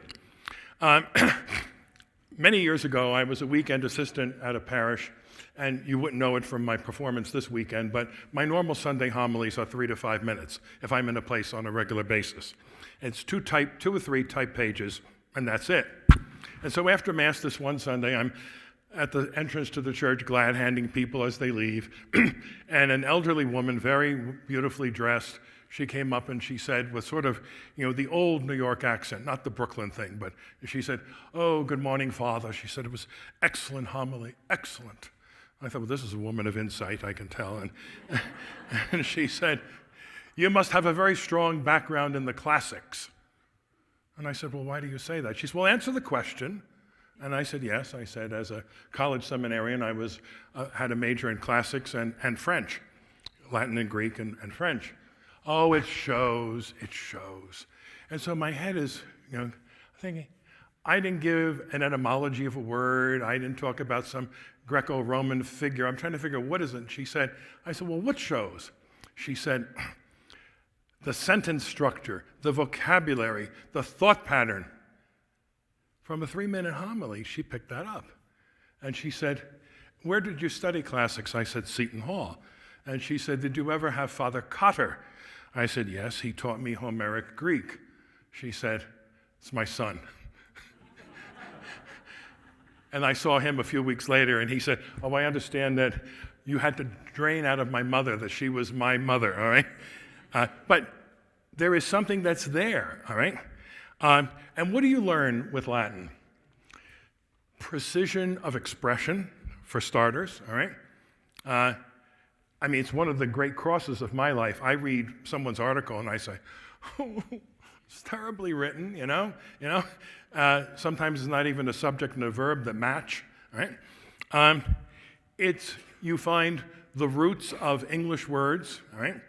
Many years ago, I was a weekend assistant at a parish, and you wouldn't know it from my performance this weekend, but my normal Sunday homilies are 3 to 5 minutes if I'm in a place on a regular basis. It's 2 or 3 type pages, and that's it. And so after Mass this one Sunday, I'm at the entrance to the church, glad handing people as they leave, and an elderly woman, very beautifully dressed, she came up and she said, with sort of, the old New York accent, not the Brooklyn thing, but she said, oh, good morning, Father. She said, it was excellent homily, excellent. I thought, well, this is a woman of insight, I can tell. And she said, you must have a very strong background in the classics. And I said, well, why do you say that? She said, well, answer the question. And I said, yes. I said, as a college seminarian, I had a major in classics and French, Latin and Greek and French. Oh, it shows. And so my head is, thinking, I didn't give an etymology of a word. I didn't talk about some Greco-Roman figure. I'm trying to figure out what is it. And I said, well, what shows? She said, the sentence structure, the vocabulary, the thought pattern. From a 3-minute homily, she picked that up. And she said, where did you study classics? I said, Seton Hall. And she said, did you ever have Father Cotter? I said, yes, he taught me Homeric Greek. She said, it's my son. And I saw him a few weeks later, and he said, oh, I understand that you had to drain out of my mother that she was my mother, all right? But there is something that's there, all right? And what do you learn with Latin? Precision of expression, for starters, all right? It's one of the great crosses of my life. I read someone's article and I say, oh, it's terribly written, Sometimes it's not even a subject and a verb that match, right? You find the roots of English words, all right?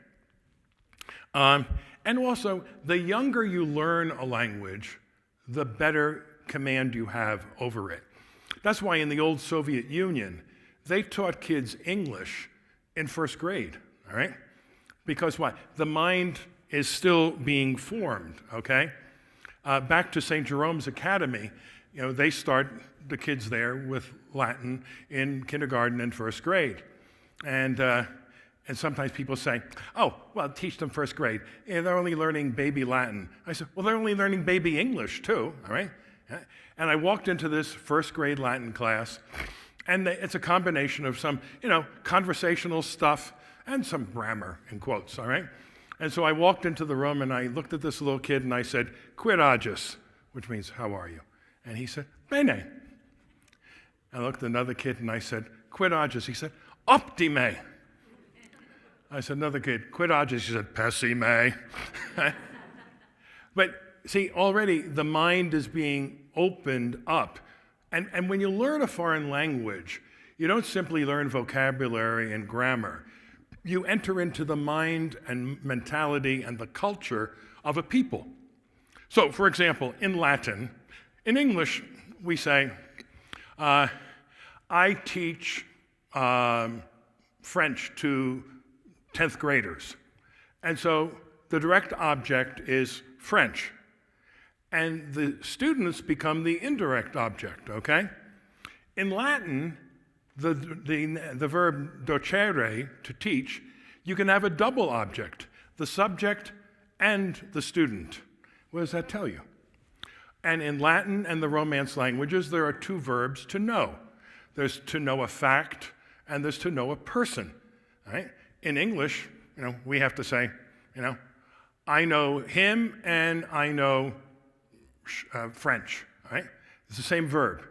And also, the younger you learn a language, the better command you have over it. That's why in the old Soviet Union, they taught kids English in 1st grade, all right? Because why? The mind is still being formed, okay? Back to St. Jeromes Academy, they start the kids there with Latin in kindergarten and first grade. And sometimes people say, oh, well, teach them first grade. They're only learning baby Latin. I said, well, they're only learning baby English too, all right? And I walked into this first grade Latin class, and it's a combination of some, conversational stuff and some grammar, in quotes, all right? And so I walked into the room, and I looked at this little kid, and I said, quid agis, which means, how are you? And he said, bene. I looked at another kid, and I said, quid agis. He said, optime. I said, another kid, quid agis. He said, pessime. But see, already the mind is being opened up. And when you learn a foreign language, you don't simply learn vocabulary and grammar. You enter into the mind and mentality and the culture of a people. So, for example, in Latin, in English, we say, I teach French to 10th graders. And so the direct object is French. And the students become the indirect object, okay? In Latin, the verb docere, to teach, you can have a double object, the subject and the student. What does that tell you? And in Latin and the Romance languages, there are two verbs to know. There's to know a fact, and there's to know a person, right? In English, we have to say, I know him and I know French, right? It's the same verb,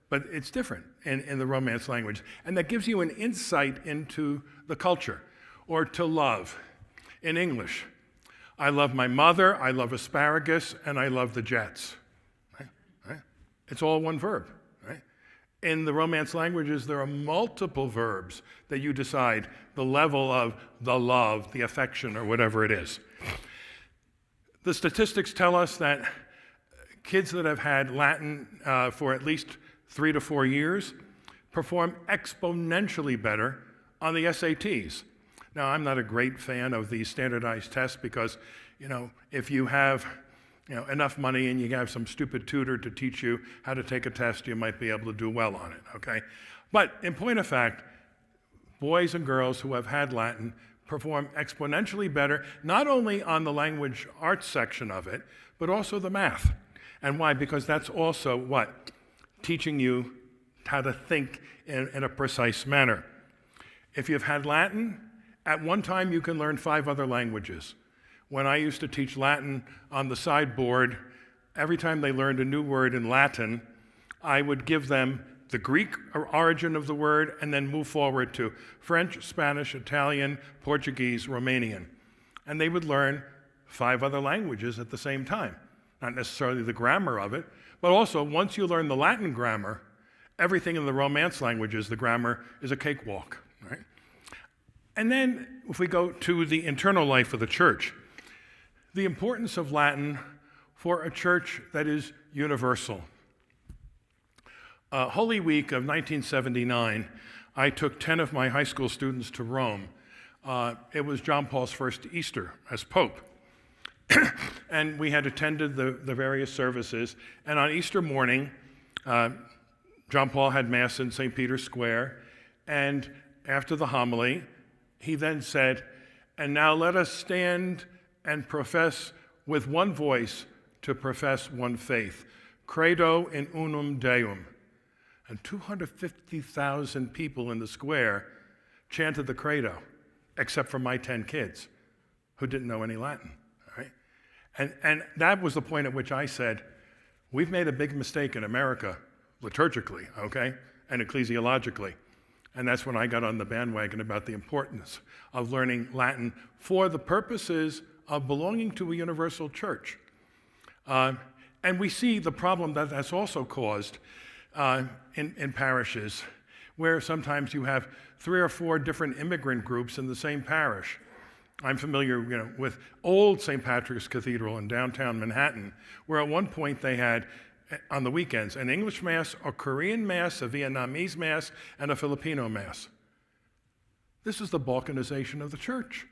but it's different in the Romance language. And that gives you an insight into the culture. Or to love. In English, I love my mother, I love asparagus, and I love the Jets. Right? It's all one verb. Right? In the Romance languages, there are multiple verbs that you decide the level of the love, the affection, or whatever it is. The statistics tell us that kids that have had Latin for at least 3 to 4 years perform exponentially better on the SATs. Now, I'm not a great fan of these standardized tests because, if you have, enough money and you have some stupid tutor to teach you how to take a test, you might be able to do well on it, okay? But in point of fact, boys and girls who have had Latin perform exponentially better, not only on the language arts section of it, but also the math. And why? Because that's also what? Teaching you how to think in a precise manner. If you've had Latin, at one time you can learn 5 other languages. When I used to teach Latin on the sideboard, every time they learned a new word in Latin, I would give them the Greek origin of the word and then move forward to French, Spanish, Italian, Portuguese, Romanian. And they would learn 5 other languages at the same time. Not necessarily the grammar of it, but also once you learn the Latin grammar, everything in the Romance languages, the grammar is a cakewalk, right? And then if we go to the internal life of the church, the importance of Latin for a church that is universal. Holy Week of 1979, I took 10 of my high school students to Rome. It was John Paul's first Easter as Pope. And we had attended the various services. And on Easter morning, John Paul had Mass in St. Peter's Square. And after the homily, he then said, and now let us stand and profess with one voice to profess one faith. Credo in unum Deum. And 250,000 people in the square chanted the credo, except for my 10 kids who didn't know any Latin. Right? And that was the point at which I said, we've made a big mistake in America, liturgically, okay, and ecclesiologically. And that's when I got on the bandwagon about the importance of learning Latin for the purposes of belonging to a universal church. And we see the problem that that's also caused in parishes, where sometimes you have 3 or 4 different immigrant groups in the same parish. I'm familiar with old St. Patrick's Cathedral in downtown Manhattan, where at one point they had, on the weekends, an English Mass, a Korean Mass, a Vietnamese Mass, and a Filipino Mass. This is the balkanization of the church.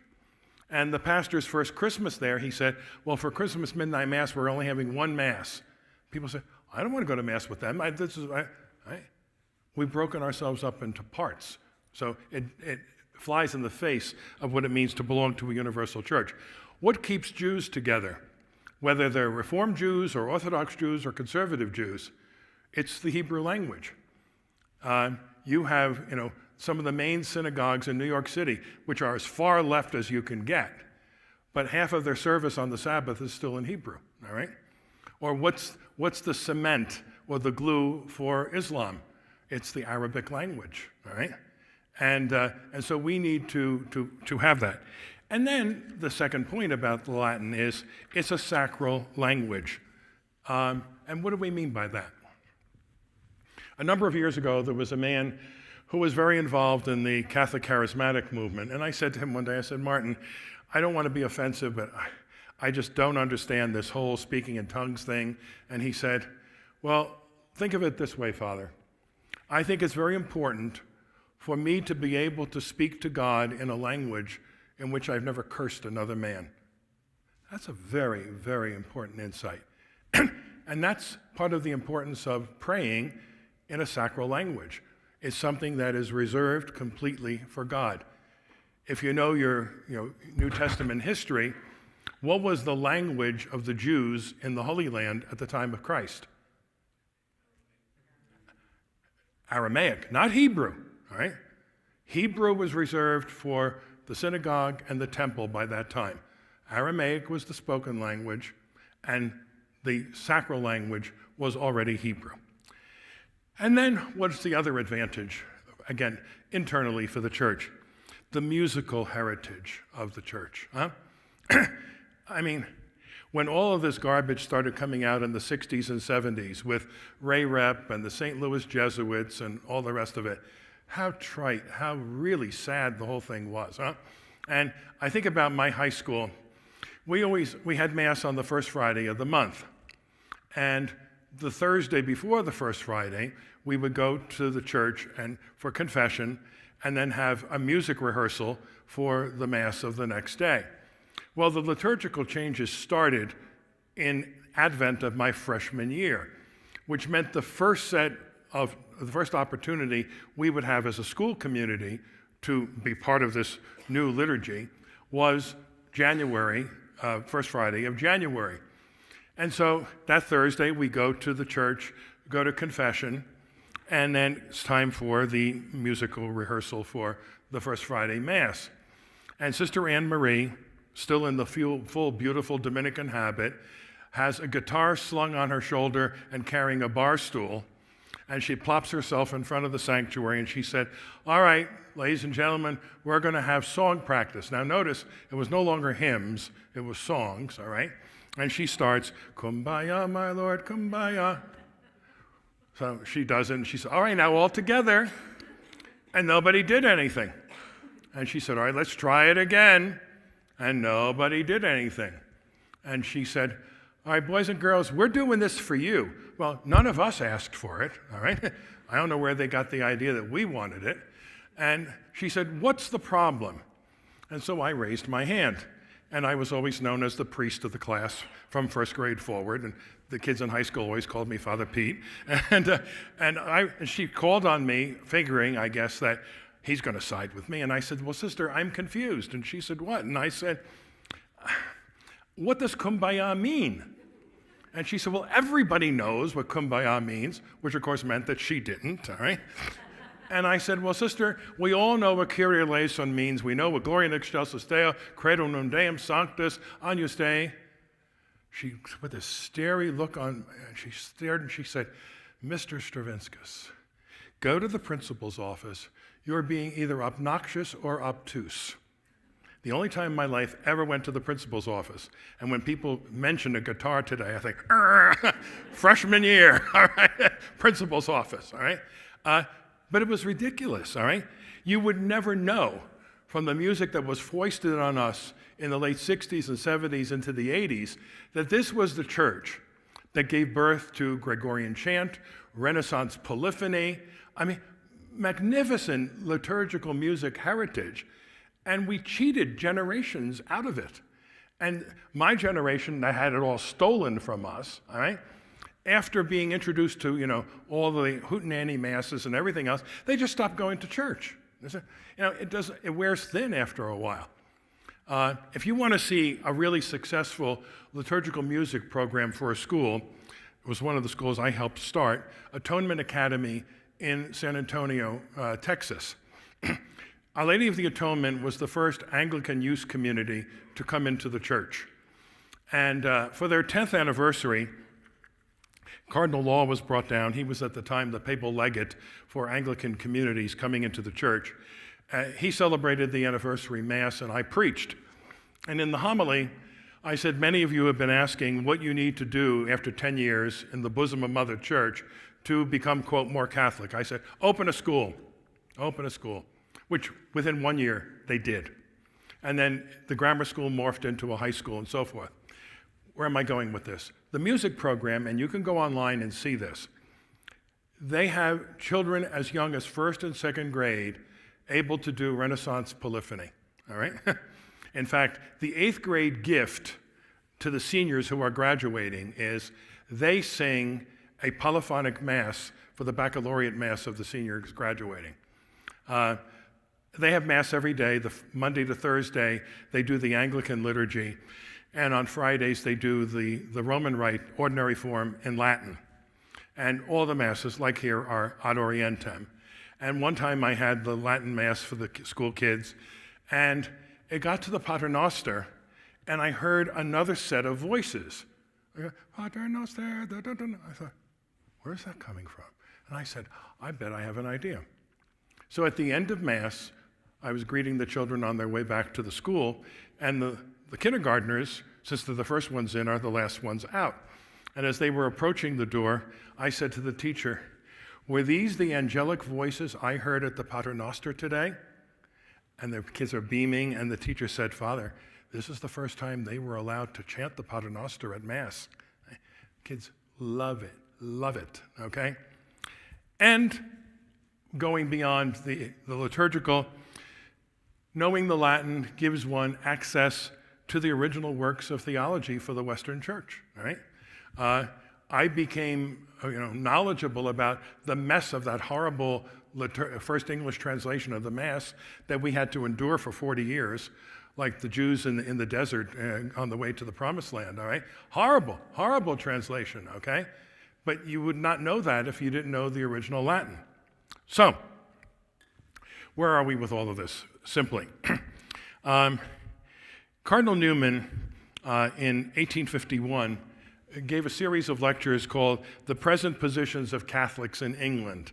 And the pastor's first Christmas there, he said, well, for Christmas midnight mass, we're only having one mass. People say, I don't want to go to mass with them. We've broken ourselves up into parts. So it flies in the face of what it means to belong to a universal church. What keeps Jews together? Whether they're Reformed Jews or Orthodox Jews or conservative Jews, it's the Hebrew language. You have, some of the main synagogues in New York City, which are as far left as you can get, but half of their service on the Sabbath is still in Hebrew, all right? Or what's the cement or the glue for Islam? It's the Arabic language, all right? And so we need to have that. And then the second point about the Latin is it's a sacral language. And what do we mean by that? A number of years ago, there was a man who was very involved in the Catholic charismatic movement. And I said to him one day, I said, Martin, I don't want to be offensive, but I just don't understand this whole speaking in tongues thing. And he said, well, think of it this way, Father. I think it's very important for me to be able to speak to God in a language in which I've never cursed another man. That's a very, very important insight. And that's part of the importance of praying in a sacral language. It's something that is reserved completely for God. If you know your New Testament history, what was the language of the Jews in the Holy Land at the time of Christ? Aramaic, not Hebrew, all right? Hebrew was reserved for the synagogue and the temple by that time. Aramaic was the spoken language, and the sacral language was already Hebrew. And then what's the other advantage, again, internally for the church? The musical heritage of the church. Huh? I mean, when all of this garbage started coming out in the 60s and 70s with Ray Rep and the St. Louis Jesuits and all the rest of it, how trite, how really sad the whole thing was. Huh? And I think about my high school. We had Mass on the first Friday of the month. And the Thursday before the first Friday, we would go to the church and for confession and then have a music rehearsal for the Mass of the next day. Well, the liturgical changes started in Advent of my freshman year, which meant the first opportunity we would have as a school community to be part of this new liturgy was January, first Friday of January. And so that Thursday, we go to the church, go to confession, and then it's time for the musical rehearsal for the First Friday Mass. And Sister Anne Marie, still in the full beautiful Dominican habit, has a guitar slung on her shoulder and carrying a bar stool, and she plops herself in front of the sanctuary, and she said, all right, ladies and gentlemen, we're going to have song practice. Now notice, it was no longer hymns, it was songs, all right? And she starts, Kumbaya, my Lord, Kumbaya. So she does it, and she said, all right, now all together. And nobody did anything. And she said, all right, let's try it again. And nobody did anything. And she said, all right, boys and girls, we're doing this for you. Well, none of us asked for it, all right? I don't know where they got the idea that we wanted it. And she said, what's the problem? And so I raised my hand. And I was always known as the priest of the class from first grade forward. And the kids in high school always called me Father Pete. And she called on me, figuring, I guess, that he's going to side with me. And I said, well, sister, I'm confused. And she said, what? And I said, what does kumbaya mean? And she said, well, everybody knows what kumbaya means, which of course meant that she didn't, all right? And I said, well, sister, we all know what Kyrie eleison means. We know what Gloria in excelsis Deo, Credo num Deum Sanctus, Agnus Dei. She, with a starey look on, she stared and she said, Mr. Stravinskas, go to the principal's office. You're being either obnoxious or obtuse. The only time in my life ever went to the principal's office. And when people mention a guitar today, I think, freshman year, all right, principal's office, all right? But it was ridiculous, all right? You would never know from the music that was foisted on us in the late 60s and 70s into the 80s that this was the church that gave birth to Gregorian chant, Renaissance polyphony, I mean, magnificent liturgical music heritage. And we cheated generations out of it. And my generation that had it all stolen from us, all right, after being introduced to, all the hootenanny masses and everything else, they just stopped going to church. It wears thin after a while. If you want to see a really successful liturgical music program for a school, it was one of the schools I helped start, Atonement Academy in San Antonio, Texas. Our Lady of the Atonement was the first Anglican youth community to come into the church. And for their 10th anniversary, Cardinal Law was brought down. He was at the time the papal legate for Anglican communities coming into the church. He celebrated the anniversary Mass, and I preached. And in the homily, I said, many of you have been asking what you need to do after 10 years in the bosom of Mother Church to become, quote, more Catholic. I said, open a school, which within 1 year they did. And then the grammar school morphed into a high school and so forth. Where am I going with this? The music program, and you can go online and see this, they have children as young as first and second grade able to do Renaissance polyphony, all right? In fact, the 8th grade gift to the seniors who are graduating is they sing a polyphonic mass for the baccalaureate mass of the seniors graduating. They have mass every day. Monday to Thursday, they do the Anglican liturgy. And on Fridays, they do the Roman Rite ordinary form in Latin. And all the masses, like here, are ad orientem. And one time I had the Latin mass for the school kids, and it got to the Pater Noster, and I heard another set of voices. I go, Pater Noster, da, da, da. I thought, where's that coming from? And I said, I bet I have an idea. So at the end of Mass, I was greeting the children on their way back to the school, and the kindergartners, since they're the first ones in, are the last ones out. And as they were approaching the door, I said to the teacher, were these the angelic voices I heard at the Pater Noster today? And the kids are beaming, and the teacher said, Father, this is the first time they were allowed to chant the Pater Noster at Mass. Kids love it, okay? And going beyond the liturgical, knowing the Latin gives one access to the original works of theology for the Western Church, all right? I became knowledgeable about the mess of that horrible first English translation of the Mass that we had to endure for 40 years, like the Jews in the desert on the way to the Promised Land, all right? Horrible translation, okay? But you would not know that if you didn't know the original Latin. So, where are we with all of this? Simply, Cardinal Newman in 1851 gave a series of lectures called The Present Positions of Catholics in England.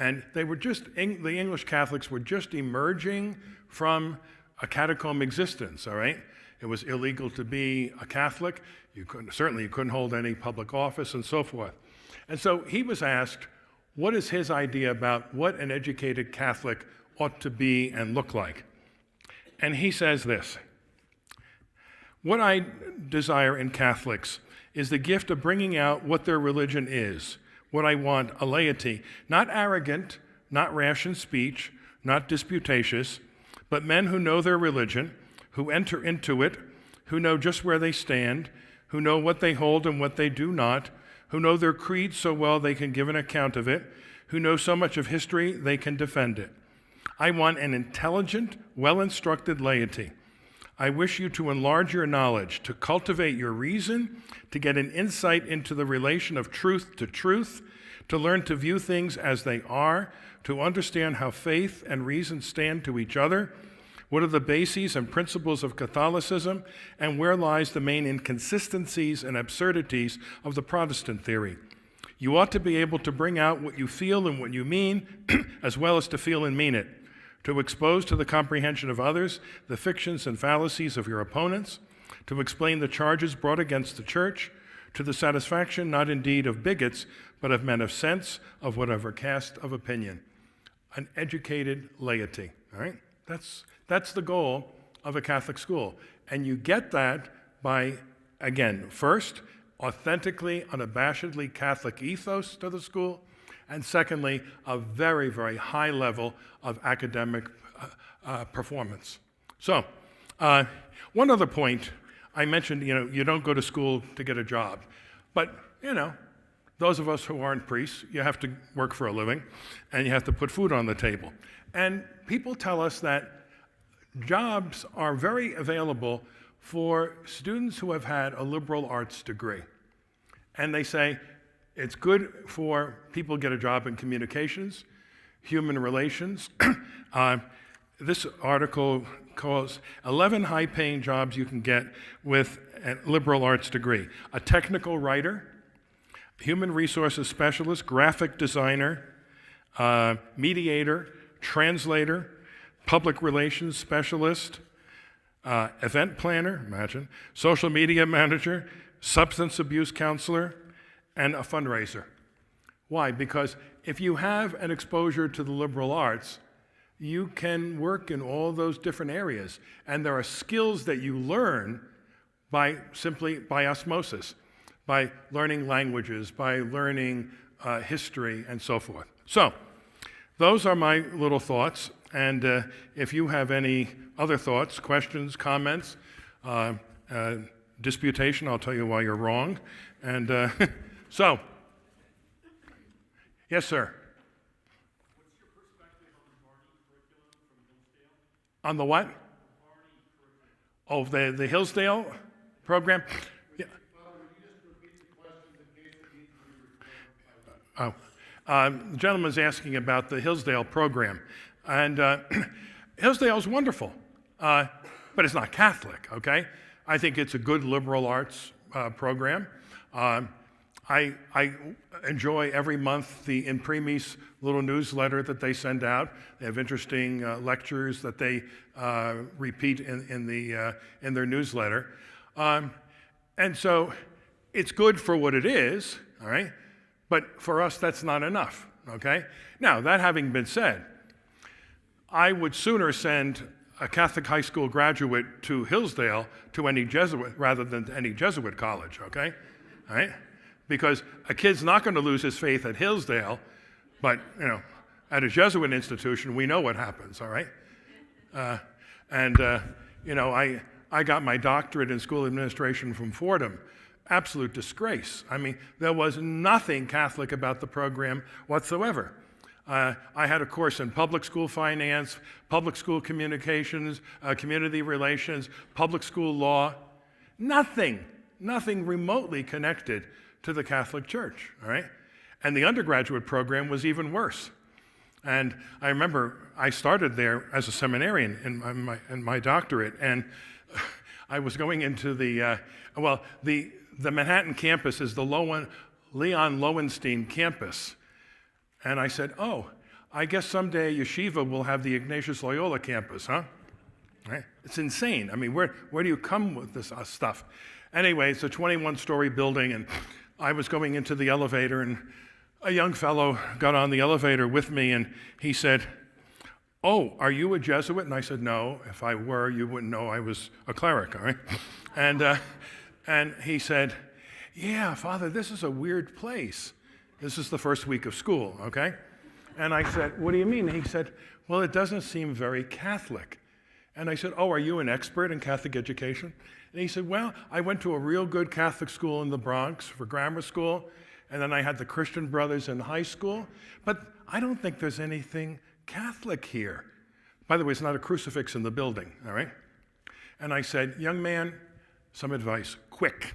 And they were the English Catholics were just emerging from a catacomb existence, all right? It was illegal to be a Catholic. You couldn't hold any public office and so forth. And so he was asked, what is his idea about what an educated Catholic ought to be and look like? And he says this, what I desire in Catholics is the gift of bringing out what their religion is. What I want, a laity, not arrogant, not rash in speech, not disputatious, but men who know their religion, who enter into it, who know just where they stand, who know what they hold and what they do not, who know their creed so well they can give an account of it, who know so much of history they can defend it. I want an intelligent, well-instructed laity. I wish you to enlarge your knowledge, to cultivate your reason, to get an insight into the relation of truth to truth, to learn to view things as they are, to understand how faith and reason stand to each other, what are the bases and principles of Catholicism, and where lies the main inconsistencies and absurdities of the Protestant theory. You ought to be able to bring out what you feel and what you mean, as well as to feel and mean it, to expose to the comprehension of others the fictions and fallacies of your opponents, to explain the charges brought against the Church, to the satisfaction not indeed of bigots, but of men of sense, of whatever cast of opinion. An educated laity, all right? That's the goal of a Catholic school. And you get that by, again, first, authentically, unabashedly Catholic ethos to the school, and secondly, a very, very high level of academic performance. So, one other point, I mentioned, you don't go to school to get a job. But, those of us who aren't priests, you have to work for a living, and you have to put food on the table. And people tell us that jobs are very available for students who have had a liberal arts degree. And they say it's good for people to get a job in communications, human relations. This article calls 11 high-paying jobs you can get with a liberal arts degree. A technical writer, human resources specialist, graphic designer, mediator, translator, public relations specialist, event planner, imagine, social media manager, substance abuse counselor, and a fundraiser. Why? Because if you have an exposure to the liberal arts, you can work in all those different areas. And there are skills that you learn simply by osmosis, by learning languages, by learning history, and so forth. So, those are my little thoughts. And if you have any other thoughts, questions, comments, disputation, I'll tell you why you're wrong. And so, yes, sir. What's your perspective on the Barney curriculum from Hillsdale? On the what? Barney curriculum. Oh, the Hillsdale program? Yeah. Would you just repeat the question in case it needs to be recorded? The gentleman's asking about the Hillsdale program. And Hillsdale's wonderful, but it's not Catholic, okay? I think it's a good liberal arts program. I enjoy every month the Imprimis little newsletter that they send out. They have interesting lectures that they repeat in their newsletter. And so it's good for what it is, all right? But for us, that's not enough, okay? Now, that having been said, I would sooner send a Catholic high school graduate to Hillsdale to any Jesuit rather than to any Jesuit college, okay? All right? Because a kid's not going to lose his faith at Hillsdale, but, at a Jesuit institution, we know what happens, all right? I got my doctorate in school administration from Fordham. Absolute disgrace. I mean, there was nothing Catholic about the program whatsoever. I had a course in public school finance, public school communications, community relations, public school law. Nothing remotely connected to the Catholic Church, all right? And the undergraduate program was even worse. And I remember I started there as a seminarian in my doctorate, and I was going into the Manhattan campus is the Leon Lowenstein campus. And I said, I guess someday Yeshiva will have the Ignatius Loyola campus, huh? Right? It's insane. I mean, where do you come with this stuff? Anyway, it's a 21-story building, and I was going into the elevator, and a young fellow got on the elevator with me, and he said, "Oh, are you a Jesuit?" And I said, "No. If I were, you wouldn't know I was a cleric, all right?" And he said, "Yeah, Father, this is a weird place. This is the first week of school, okay?" And I said, "What do you mean?" He said, "Well, it doesn't seem very Catholic." And I said, "Oh, are you an expert in Catholic education?" And he said, "Well, I went to a real good Catholic school in the Bronx for grammar school, and then I had the Christian Brothers in high school, but I don't think there's anything Catholic here." By the way, it's not a crucifix in the building, all right? And I said, "Young man, some advice, quick.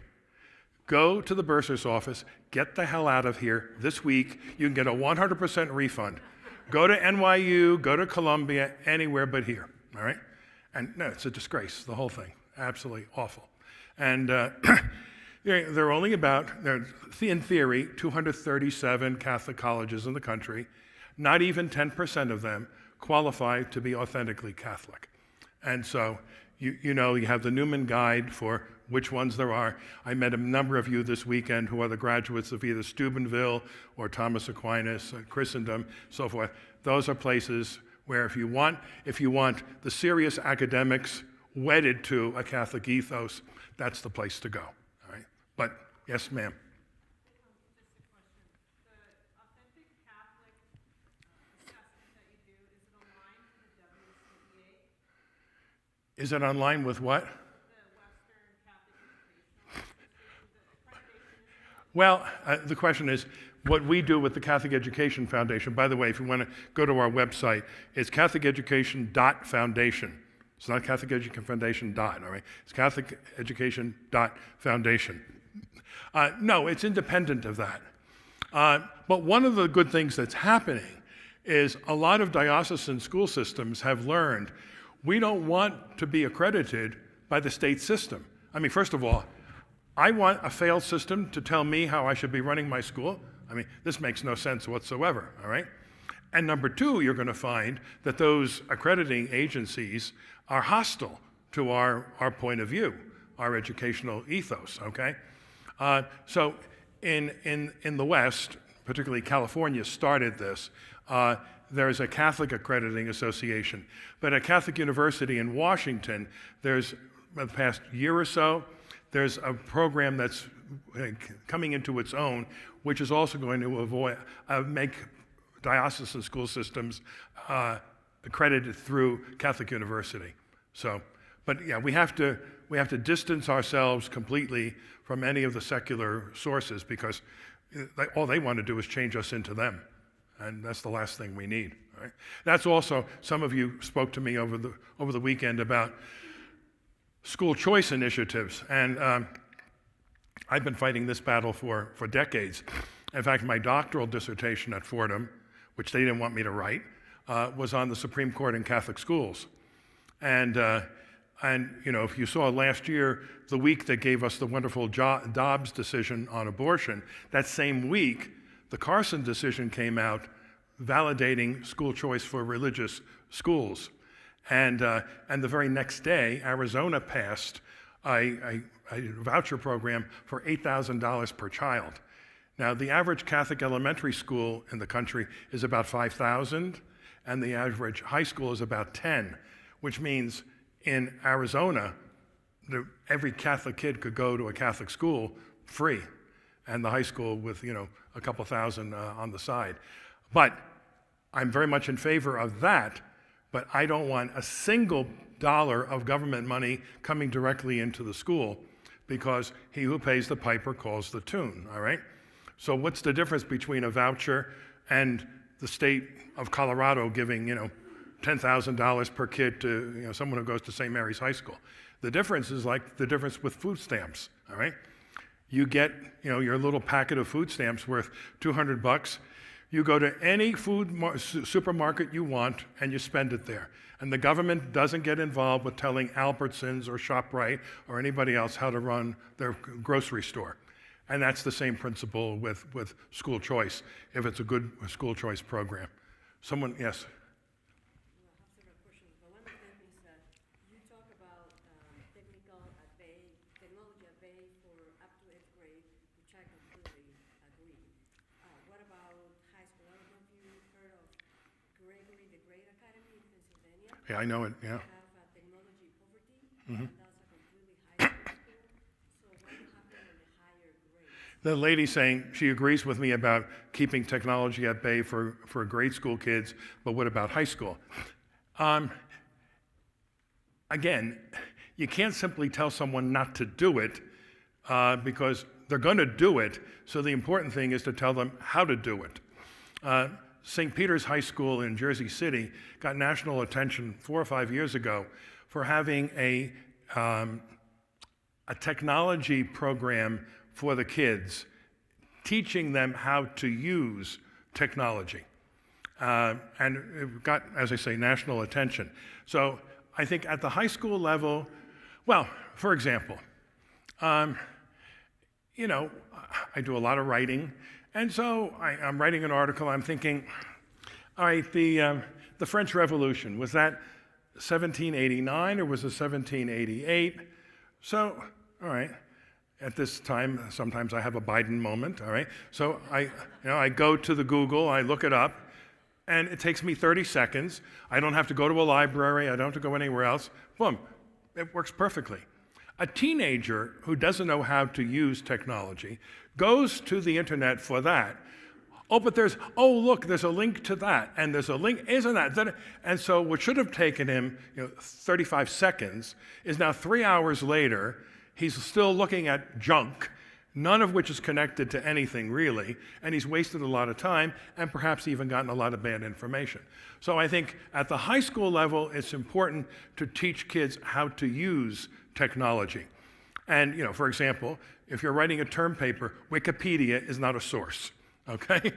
Go to the bursar's office, get the hell out of here this week. You can get a 100% refund. Go to NYU, go to Columbia, anywhere but here, all right?" And no, it's a disgrace, the whole thing. Absolutely awful. And there are only in theory, 237 Catholic colleges in the country. Not even 10% of them qualify to be authentically Catholic. And so, you have the Newman Guide for which ones there are. I met a number of you this weekend who are the graduates of either Steubenville or Thomas Aquinas, Christendom, so forth. Those are places where if you want the serious academics wedded to a Catholic ethos, that's the place to go. All right? But yes, ma'am. Just a question. The authentic Catholic assessment that you do, is it aligned to the WCEA? Is it online with what? The Western Catholic Education Association, the accreditation is Well, the question is, what we do with the Catholic Education Foundation, by the way, if you want to go to our website, it's catholiceducation.foundation. It's not Catholic Education Foundation all right? It's catholiceducation.foundation. No, it's independent of that. But one of the good things that's happening is a lot of diocesan school systems have learned we don't want to be accredited by the state system. I mean, first of all, I want a failed system to tell me how I should be running my school. I mean, this makes no sense whatsoever, all right? And number two, you're going to find that those accrediting agencies are hostile to our point of view, our educational ethos, okay? So in the West, particularly California started this, there's a Catholic Accrediting Association. But at Catholic University in Washington, there's, the past year or so, there's a program that's coming into its own, which is also going to make diocesan school systems accredited through Catholic University. So, but yeah, we have to distance ourselves completely from any of the secular sources because all they want to do is change us into them. And that's the last thing we need. Right? That's also, some of you spoke to me over the weekend about school choice initiatives. And I've been fighting this battle for decades. In fact, my doctoral dissertation at Fordham, which they didn't want me to write, was on the Supreme Court in Catholic schools. And you know, if you saw last year, the week that gave us the wonderful Dobbs decision on abortion, that same week, the Carson decision came out validating school choice for religious schools. And the very next day, Arizona passed a voucher program for $8,000 per child. Now, the average Catholic elementary school in the country is about 5,000, and the average high school is about 10, which means in Arizona, every Catholic kid could go to a Catholic school free, and the high school with, you know, a couple thousand on the side. But I'm very much in favor of that, but I don't want a single dollar of government money coming directly into the school because he who pays the piper calls the tune, all right? So what's the difference between a voucher and the state of Colorado giving, you know, $10,000 per kid to, you know, someone who goes to St. Mary's High School? The difference is like the difference with food stamps, all right? You get, you know, your little packet of food stamps worth $200. You go to any supermarket you want and you spend it there. And the government doesn't get involved with telling Albertsons or ShopRite or anybody else how to run their grocery store. And that's the same principle with school choice, if it's a good school choice program. Someone, yes? I have several questions, but one of them is that you talk about technology at bay for up to 8th grade, which I completely agree. What about high school? I don't know if you heard of Gregory the Great Academy in Pennsylvania. Yeah, I know it, yeah. They have technology poverty, and that's a completely high school. So what will happen in the higher grades? The lady's saying she agrees with me about keeping technology at bay for grade school kids, but what about high school? Again, you can't simply tell someone not to do it because they're going to do it, so the important thing is to tell them how to do it. St. Peter's High School in Jersey City got national attention 4 or 5 years ago for having a technology program for the kids, teaching them how to use technology. And it got, as I say, national attention. So I think at the high school level, well, for example, you know, I do a lot of writing, and so I'm writing an article, I'm thinking, all right, the French Revolution, was that 1789 or was it 1788? So, all right, at this time, sometimes I have a Biden moment, all right? So I go to the Google, I look it up, and it takes me 30 seconds. I don't have to go to a library, I don't have to go anywhere else. Boom, it works perfectly. A teenager who doesn't know how to use technology goes to the internet for that, Oh, but look, there's a link to that, and there's a link, isn't that? And so what should have taken him 35 seconds is now 3 hours later, he's still looking at junk, none of which is connected to anything really, and he's wasted a lot of time and perhaps even gotten a lot of bad information. So I think at the high school level, it's important to teach kids how to use technology. And, for example, if you're writing a term paper, Wikipedia is not a source, okay?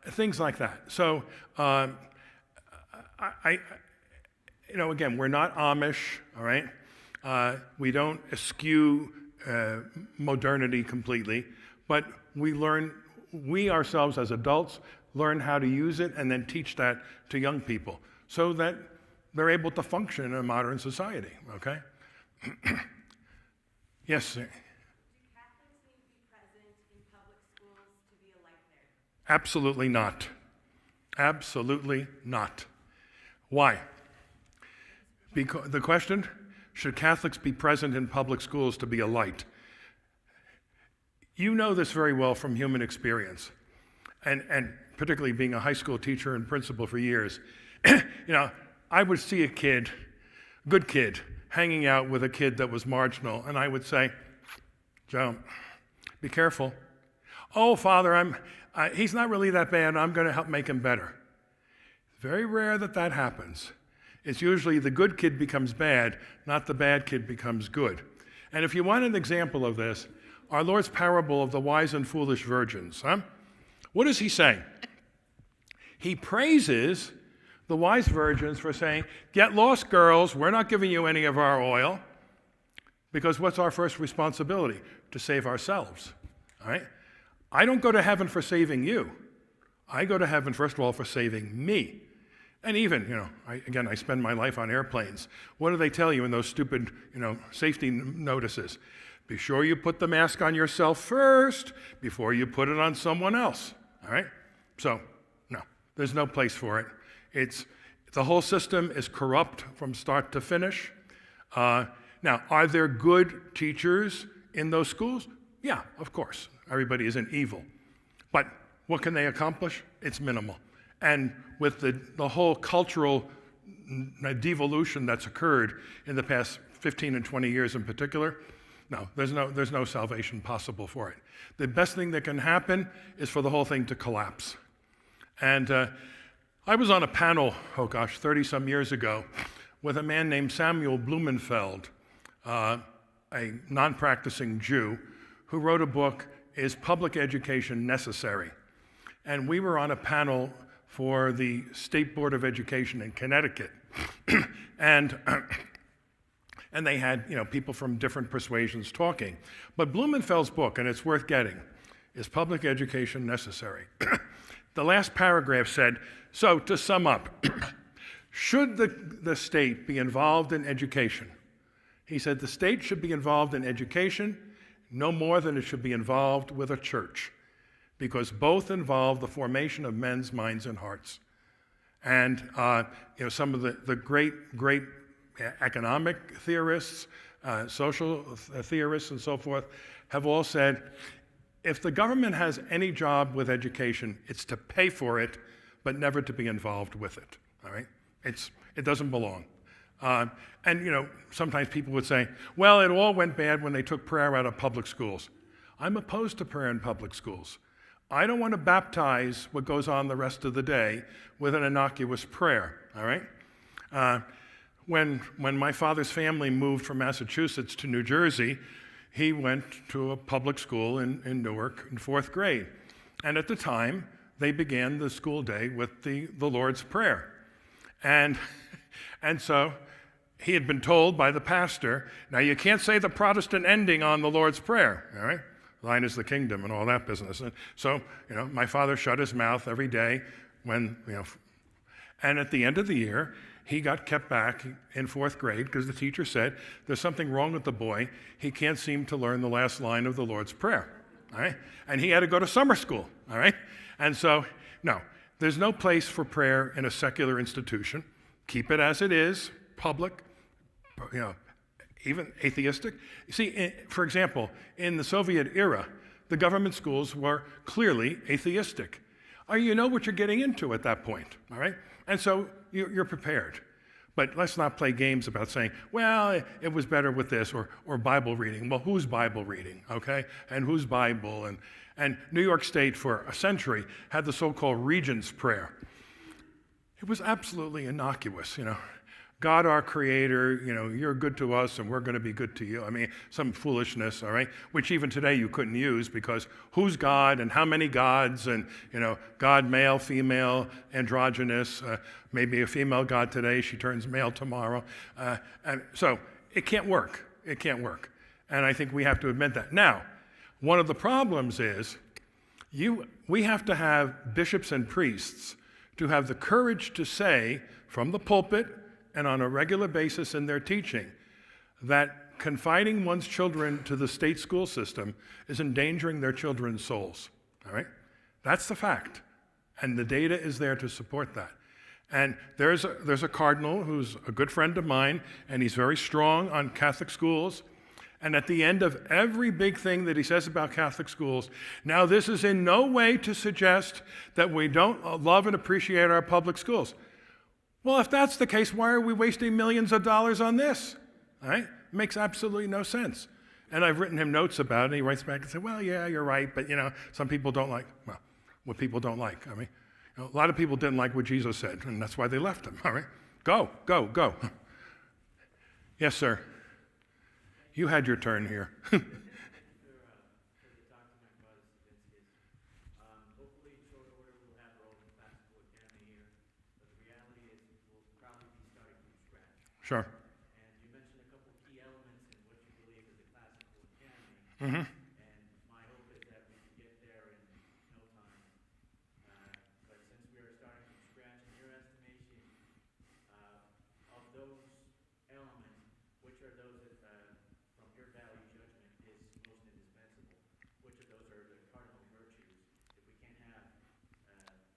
Things like that. So, again, we're not Amish, all right? We don't eschew modernity completely, but we ourselves as adults learn how to use it and then teach that to young people so that they're able to function in a modern society, okay? Yes, sir. Do Catholics need to be present in public schools to be a light there? Absolutely not. Absolutely not. Why? Because the question, should Catholics be present in public schools to be a light? You know this very well from human experience, and particularly being a high school teacher and principal for years. I would see a good kid, hanging out with a kid that was marginal, and I would say, Joe, be careful. Oh, Father, he's not really that bad. I'm going to help make him better. Very rare that happens. It's usually the good kid becomes bad, not the bad kid becomes good. And if you want an example of this, our Lord's parable of the wise and foolish virgins. What does he say? He praises the wise virgins for saying, get lost, girls, we're not giving you any of our oil, because what's our first responsibility? To save ourselves, all right? I don't go to heaven for saving you. I go to heaven, first of all, for saving me. And even, I spend my life on airplanes. What do they tell you in those stupid, safety notices? Be sure you put the mask on yourself first before you put it on someone else, all right? So, no, there's no place for it. The whole system is corrupt from start to finish. Now, are there good teachers in those schools? Yeah, of course. Everybody isn't evil. But what can they accomplish? It's minimal. And with the whole cultural devolution that's occurred in the past 15 and 20 years in particular, no, there's no salvation possible for it. The best thing that can happen is for the whole thing to collapse. And I was on a panel, 30-some years ago, with a man named Samuel Blumenfeld, a non-practicing Jew, who wrote a book, Is Public Education Necessary? And we were on a panel for the State Board of Education in Connecticut. and they had people from different persuasions talking. But Blumenfeld's book, and it's worth getting, Is Public Education Necessary? The last paragraph said, so to sum up, should the state be involved in education? He said the state should be involved in education no more than it should be involved with a church, because both involve the formation of men's minds and hearts. And some of the great economic theorists, social theorists, and so forth have all said, if the government has any job with education, it's to pay for it, but never to be involved with it. All right, it doesn't belong. And sometimes people would say, well, it all went bad when they took prayer out of public schools. I'm opposed to prayer in public schools. I don't want to baptize what goes on the rest of the day with an innocuous prayer, all right? When my father's family moved from Massachusetts to New Jersey, he went to a public school in Newark in 4th grade. And at the time, they began the school day with the Lord's Prayer. And so he had been told by the pastor, now you can't say the Protestant ending on the Lord's Prayer, all right? Thine is the kingdom and all that business. And so, my father shut his mouth every day and at the end of the year, he got kept back in 4th grade because the teacher said, there's something wrong with the boy. He can't seem to learn the last line of the Lord's Prayer, all right? And he had to go to summer school, all right? And so, no, there's no place for prayer in a secular institution. Keep it as it is, public, even atheistic. You see, for example, in the Soviet era, the government schools were clearly atheistic. You know what you're getting into at that point, all right? And so you're prepared. But let's not play games about saying, well, it was better with this, or Bible reading. Well, whose Bible reading, okay? And whose Bible? And New York State, for a century, had the so-called Regent's Prayer. It was absolutely innocuous, you know. God, our creator, you know, you're good to us and we're going to be good to you. I mean, some foolishness, all right, which even today you couldn't use because who's God and how many gods and, you know, God male, female, androgynous, maybe a female God today, she turns male tomorrow. And so it can't work. It can't work. And I think we have to admit that. Now, one of the problems is we have to have bishops and priests to have the courage to say from the pulpit and on a regular basis in their teaching that confining one's children to the state school system is endangering their children's souls, all right? That's the fact, and the data is there to support that. And there's a cardinal who's a good friend of mine, and he's very strong on Catholic schools, and at the end of every big thing that he says about Catholic schools, now this is in no way to suggest that we don't love and appreciate our public schools. Well, if that's the case, why are we wasting millions of dollars on this? All right? It makes absolutely no sense. And I've written him notes about it, and he writes back and says, well, yeah, you're right, but, you know, some people don't like, well, what people don't like. I mean, you know, a lot of people didn't like what Jesus said, and that's why they left him, all right? Go. Yes, sir. You had your turn here. Hopefully, in short order, we'll have our own classical academy here. But the reality is, we'll probably be starting from scratch. Sure. And you mentioned a couple key elements in what you believe is a classical academy. Mm-hmm. And my hope is that we can get there in no time. But since we are starting from scratch, in your estimation, of those elements, which are those that, from your value judgment, is most indispensable? Which of those are the cardinal virtues if we can't have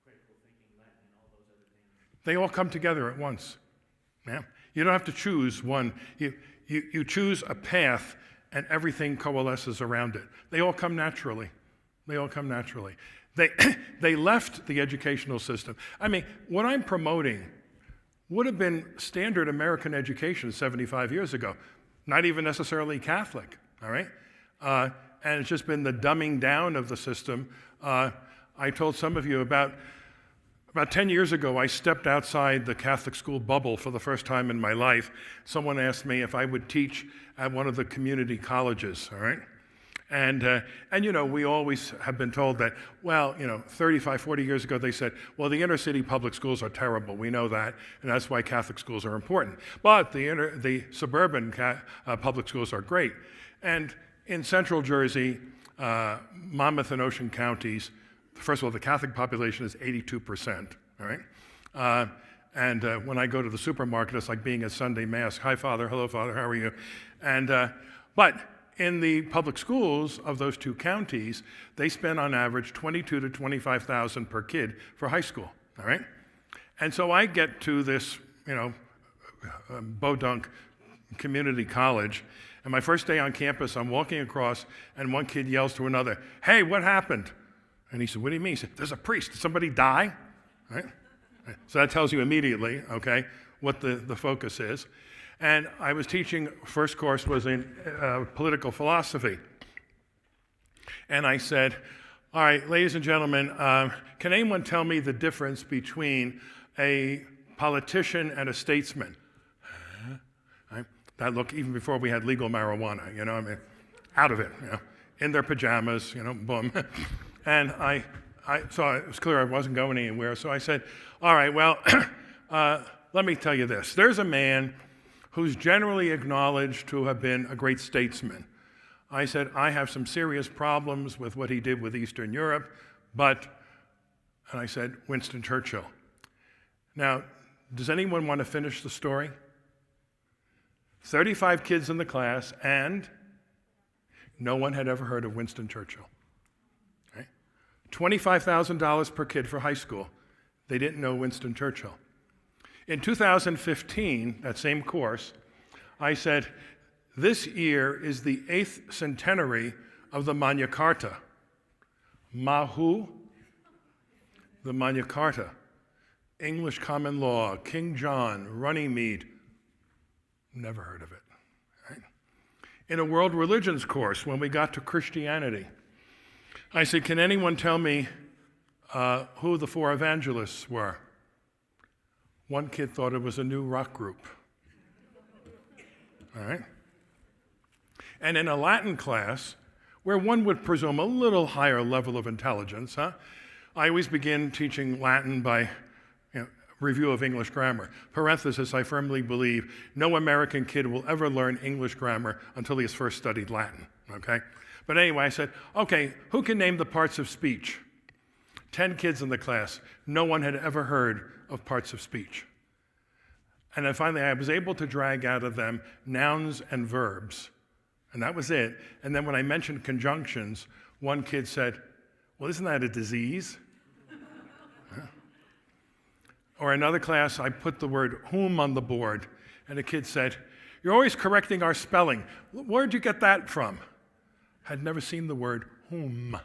critical thinking, Latin, and all those other things? They all come together at once. Yeah. You don't have to choose one. You choose a path, and everything coalesces around it. They all come naturally. They all come naturally. They left the educational system. I mean, what I'm promoting would have been standard American education 75 years ago, not even necessarily Catholic, all right? And it's just been the dumbing down of the system. I told some of you about 10 years ago, I stepped outside the Catholic school bubble for the first time in my life. Someone asked me if I would teach at one of the community colleges, all right? And you know, we always have been told that, well, you know, 35, 40 years ago, they said, well, the inner city public schools are terrible. We know that, and that's why Catholic schools are important. But the suburban public schools are great. And in central Jersey, Monmouth and Ocean counties, first of all, the Catholic population is 82%, all right? And when I go to the supermarket, it's like being at Sunday Mass. Hi, Father. Hello, Father. How are you? And but in the public schools of those two counties, they spend on average $22,000 to $25,000 per kid for high school, all right? And so I get to this, you know, Bodunk Community College, and my first day on campus, I'm walking across, and one kid yells to another, hey, what happened? And he said, what do you mean? He said, there's a priest. Did somebody die? All right? So that tells you immediately, okay, what the focus is. And I was teaching, first course was in political philosophy. And I said, all right, ladies and gentlemen, can anyone tell me the difference between a politician and a statesman? Right? That look, even before we had legal marijuana, you know, I mean, out of it, you know, in their pajamas, you know, boom. And so it was clear I wasn't going anywhere. So I said, all right, well, let me tell you this. There's a man who's generally acknowledged to have been a great statesman. I said, I have some serious problems with what he did with Eastern Europe, and I said, Winston Churchill. Now, does anyone want to finish the story? 35 kids in the class, and no one had ever heard of Winston Churchill. Okay? $25,000 per kid for high school. They didn't know Winston Churchill. In 2015, that same course, I said, this year is the 8th centenary of the Magna Carta. Mahu, the Magna Carta, English Common Law, King John, Runnymede. Never heard of it. Right? In a world religions course, when we got to Christianity, I said, can anyone tell me who the four evangelists were? One kid thought it was a new rock group. All right? And in a Latin class, where one would presume a little higher level of intelligence, I always begin teaching Latin by review of English grammar. Parenthesis, I firmly believe no American kid will ever learn English grammar until he has first studied Latin, okay? But anyway, I said, okay, who can name the parts of speech? 10 kids in the class. No one had ever heard of parts of speech. And then finally, I was able to drag out of them nouns and verbs. And that was it. And then when I mentioned conjunctions, one kid said, well, isn't that a disease? Or another class, I put the word whom on the board, and a kid said, you're always correcting our spelling. Where'd you get that from? Had never seen the word whom,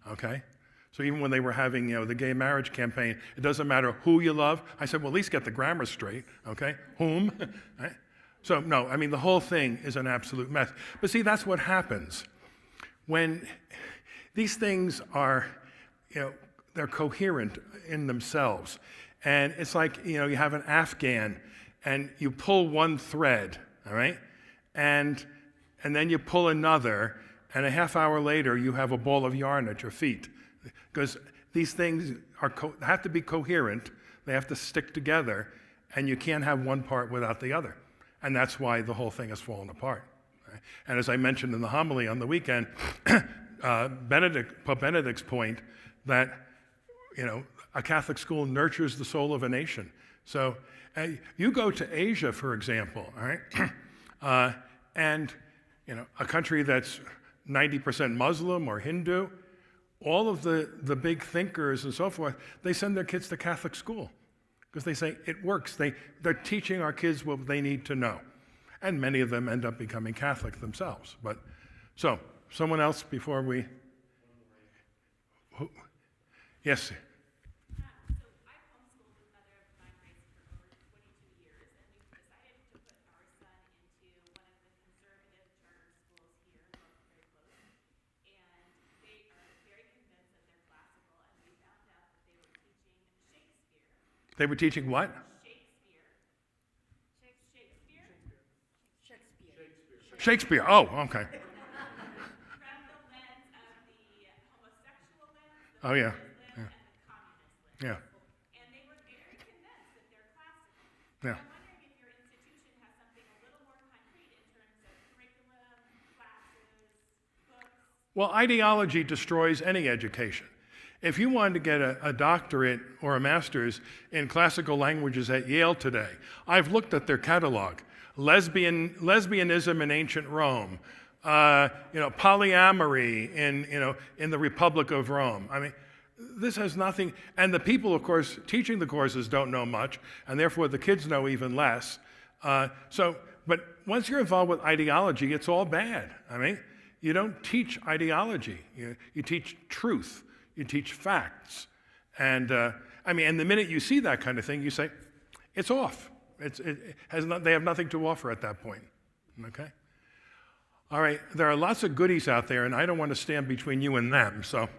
okay? So even when they were having the gay marriage campaign, it doesn't matter who you love. I said, well, at least get the grammar straight, okay? Whom, right? So no, I mean, the whole thing is an absolute mess. But see, that's what happens. When these things are, they're coherent in themselves. And it's like, you have an Afghan, and you pull one thread, all right? And then you pull another, and a half hour later, you have a ball of yarn at your feet. Because these things have to be coherent, they have to stick together, and you can't have one part without the other. And that's why the whole thing has fallen apart. Right? And as I mentioned in the homily on the weekend, Pope Benedict's point that, a Catholic school nurtures the soul of a nation. So you go to Asia, for example, all right? And a country that's 90% Muslim or Hindu, all of the big thinkers and so forth, they send their kids to Catholic school because they say it works. They're teaching our kids what they need to know. And many of them end up becoming Catholic themselves. But so, someone else before we... Yes? They were teaching what? Shakespeare. Oh, okay. From the lens of the homosexual lens, Oh, yeah. and the communist lens. Yeah. And they were very convinced that they're classical. Yeah. I'm wondering if your institution has something a little more concrete in terms of curriculum, classes, books. Well, ideology destroys any education. If you wanted to get a doctorate or a master's in classical languages at Yale today, I've looked at their catalog. Lesbianism in ancient Rome, polyamory in the Republic of Rome. I mean, this has nothing, and the people, of course, teaching the courses don't know much, and therefore the kids know even less. But once you're involved with ideology, it's all bad. I mean, you don't teach ideology. You teach truth. You teach facts. And and the minute you see that kind of thing, you say, it's off. They have nothing to offer at that point. Okay? All right, there are lots of goodies out there, and I don't want to stand between you and them. So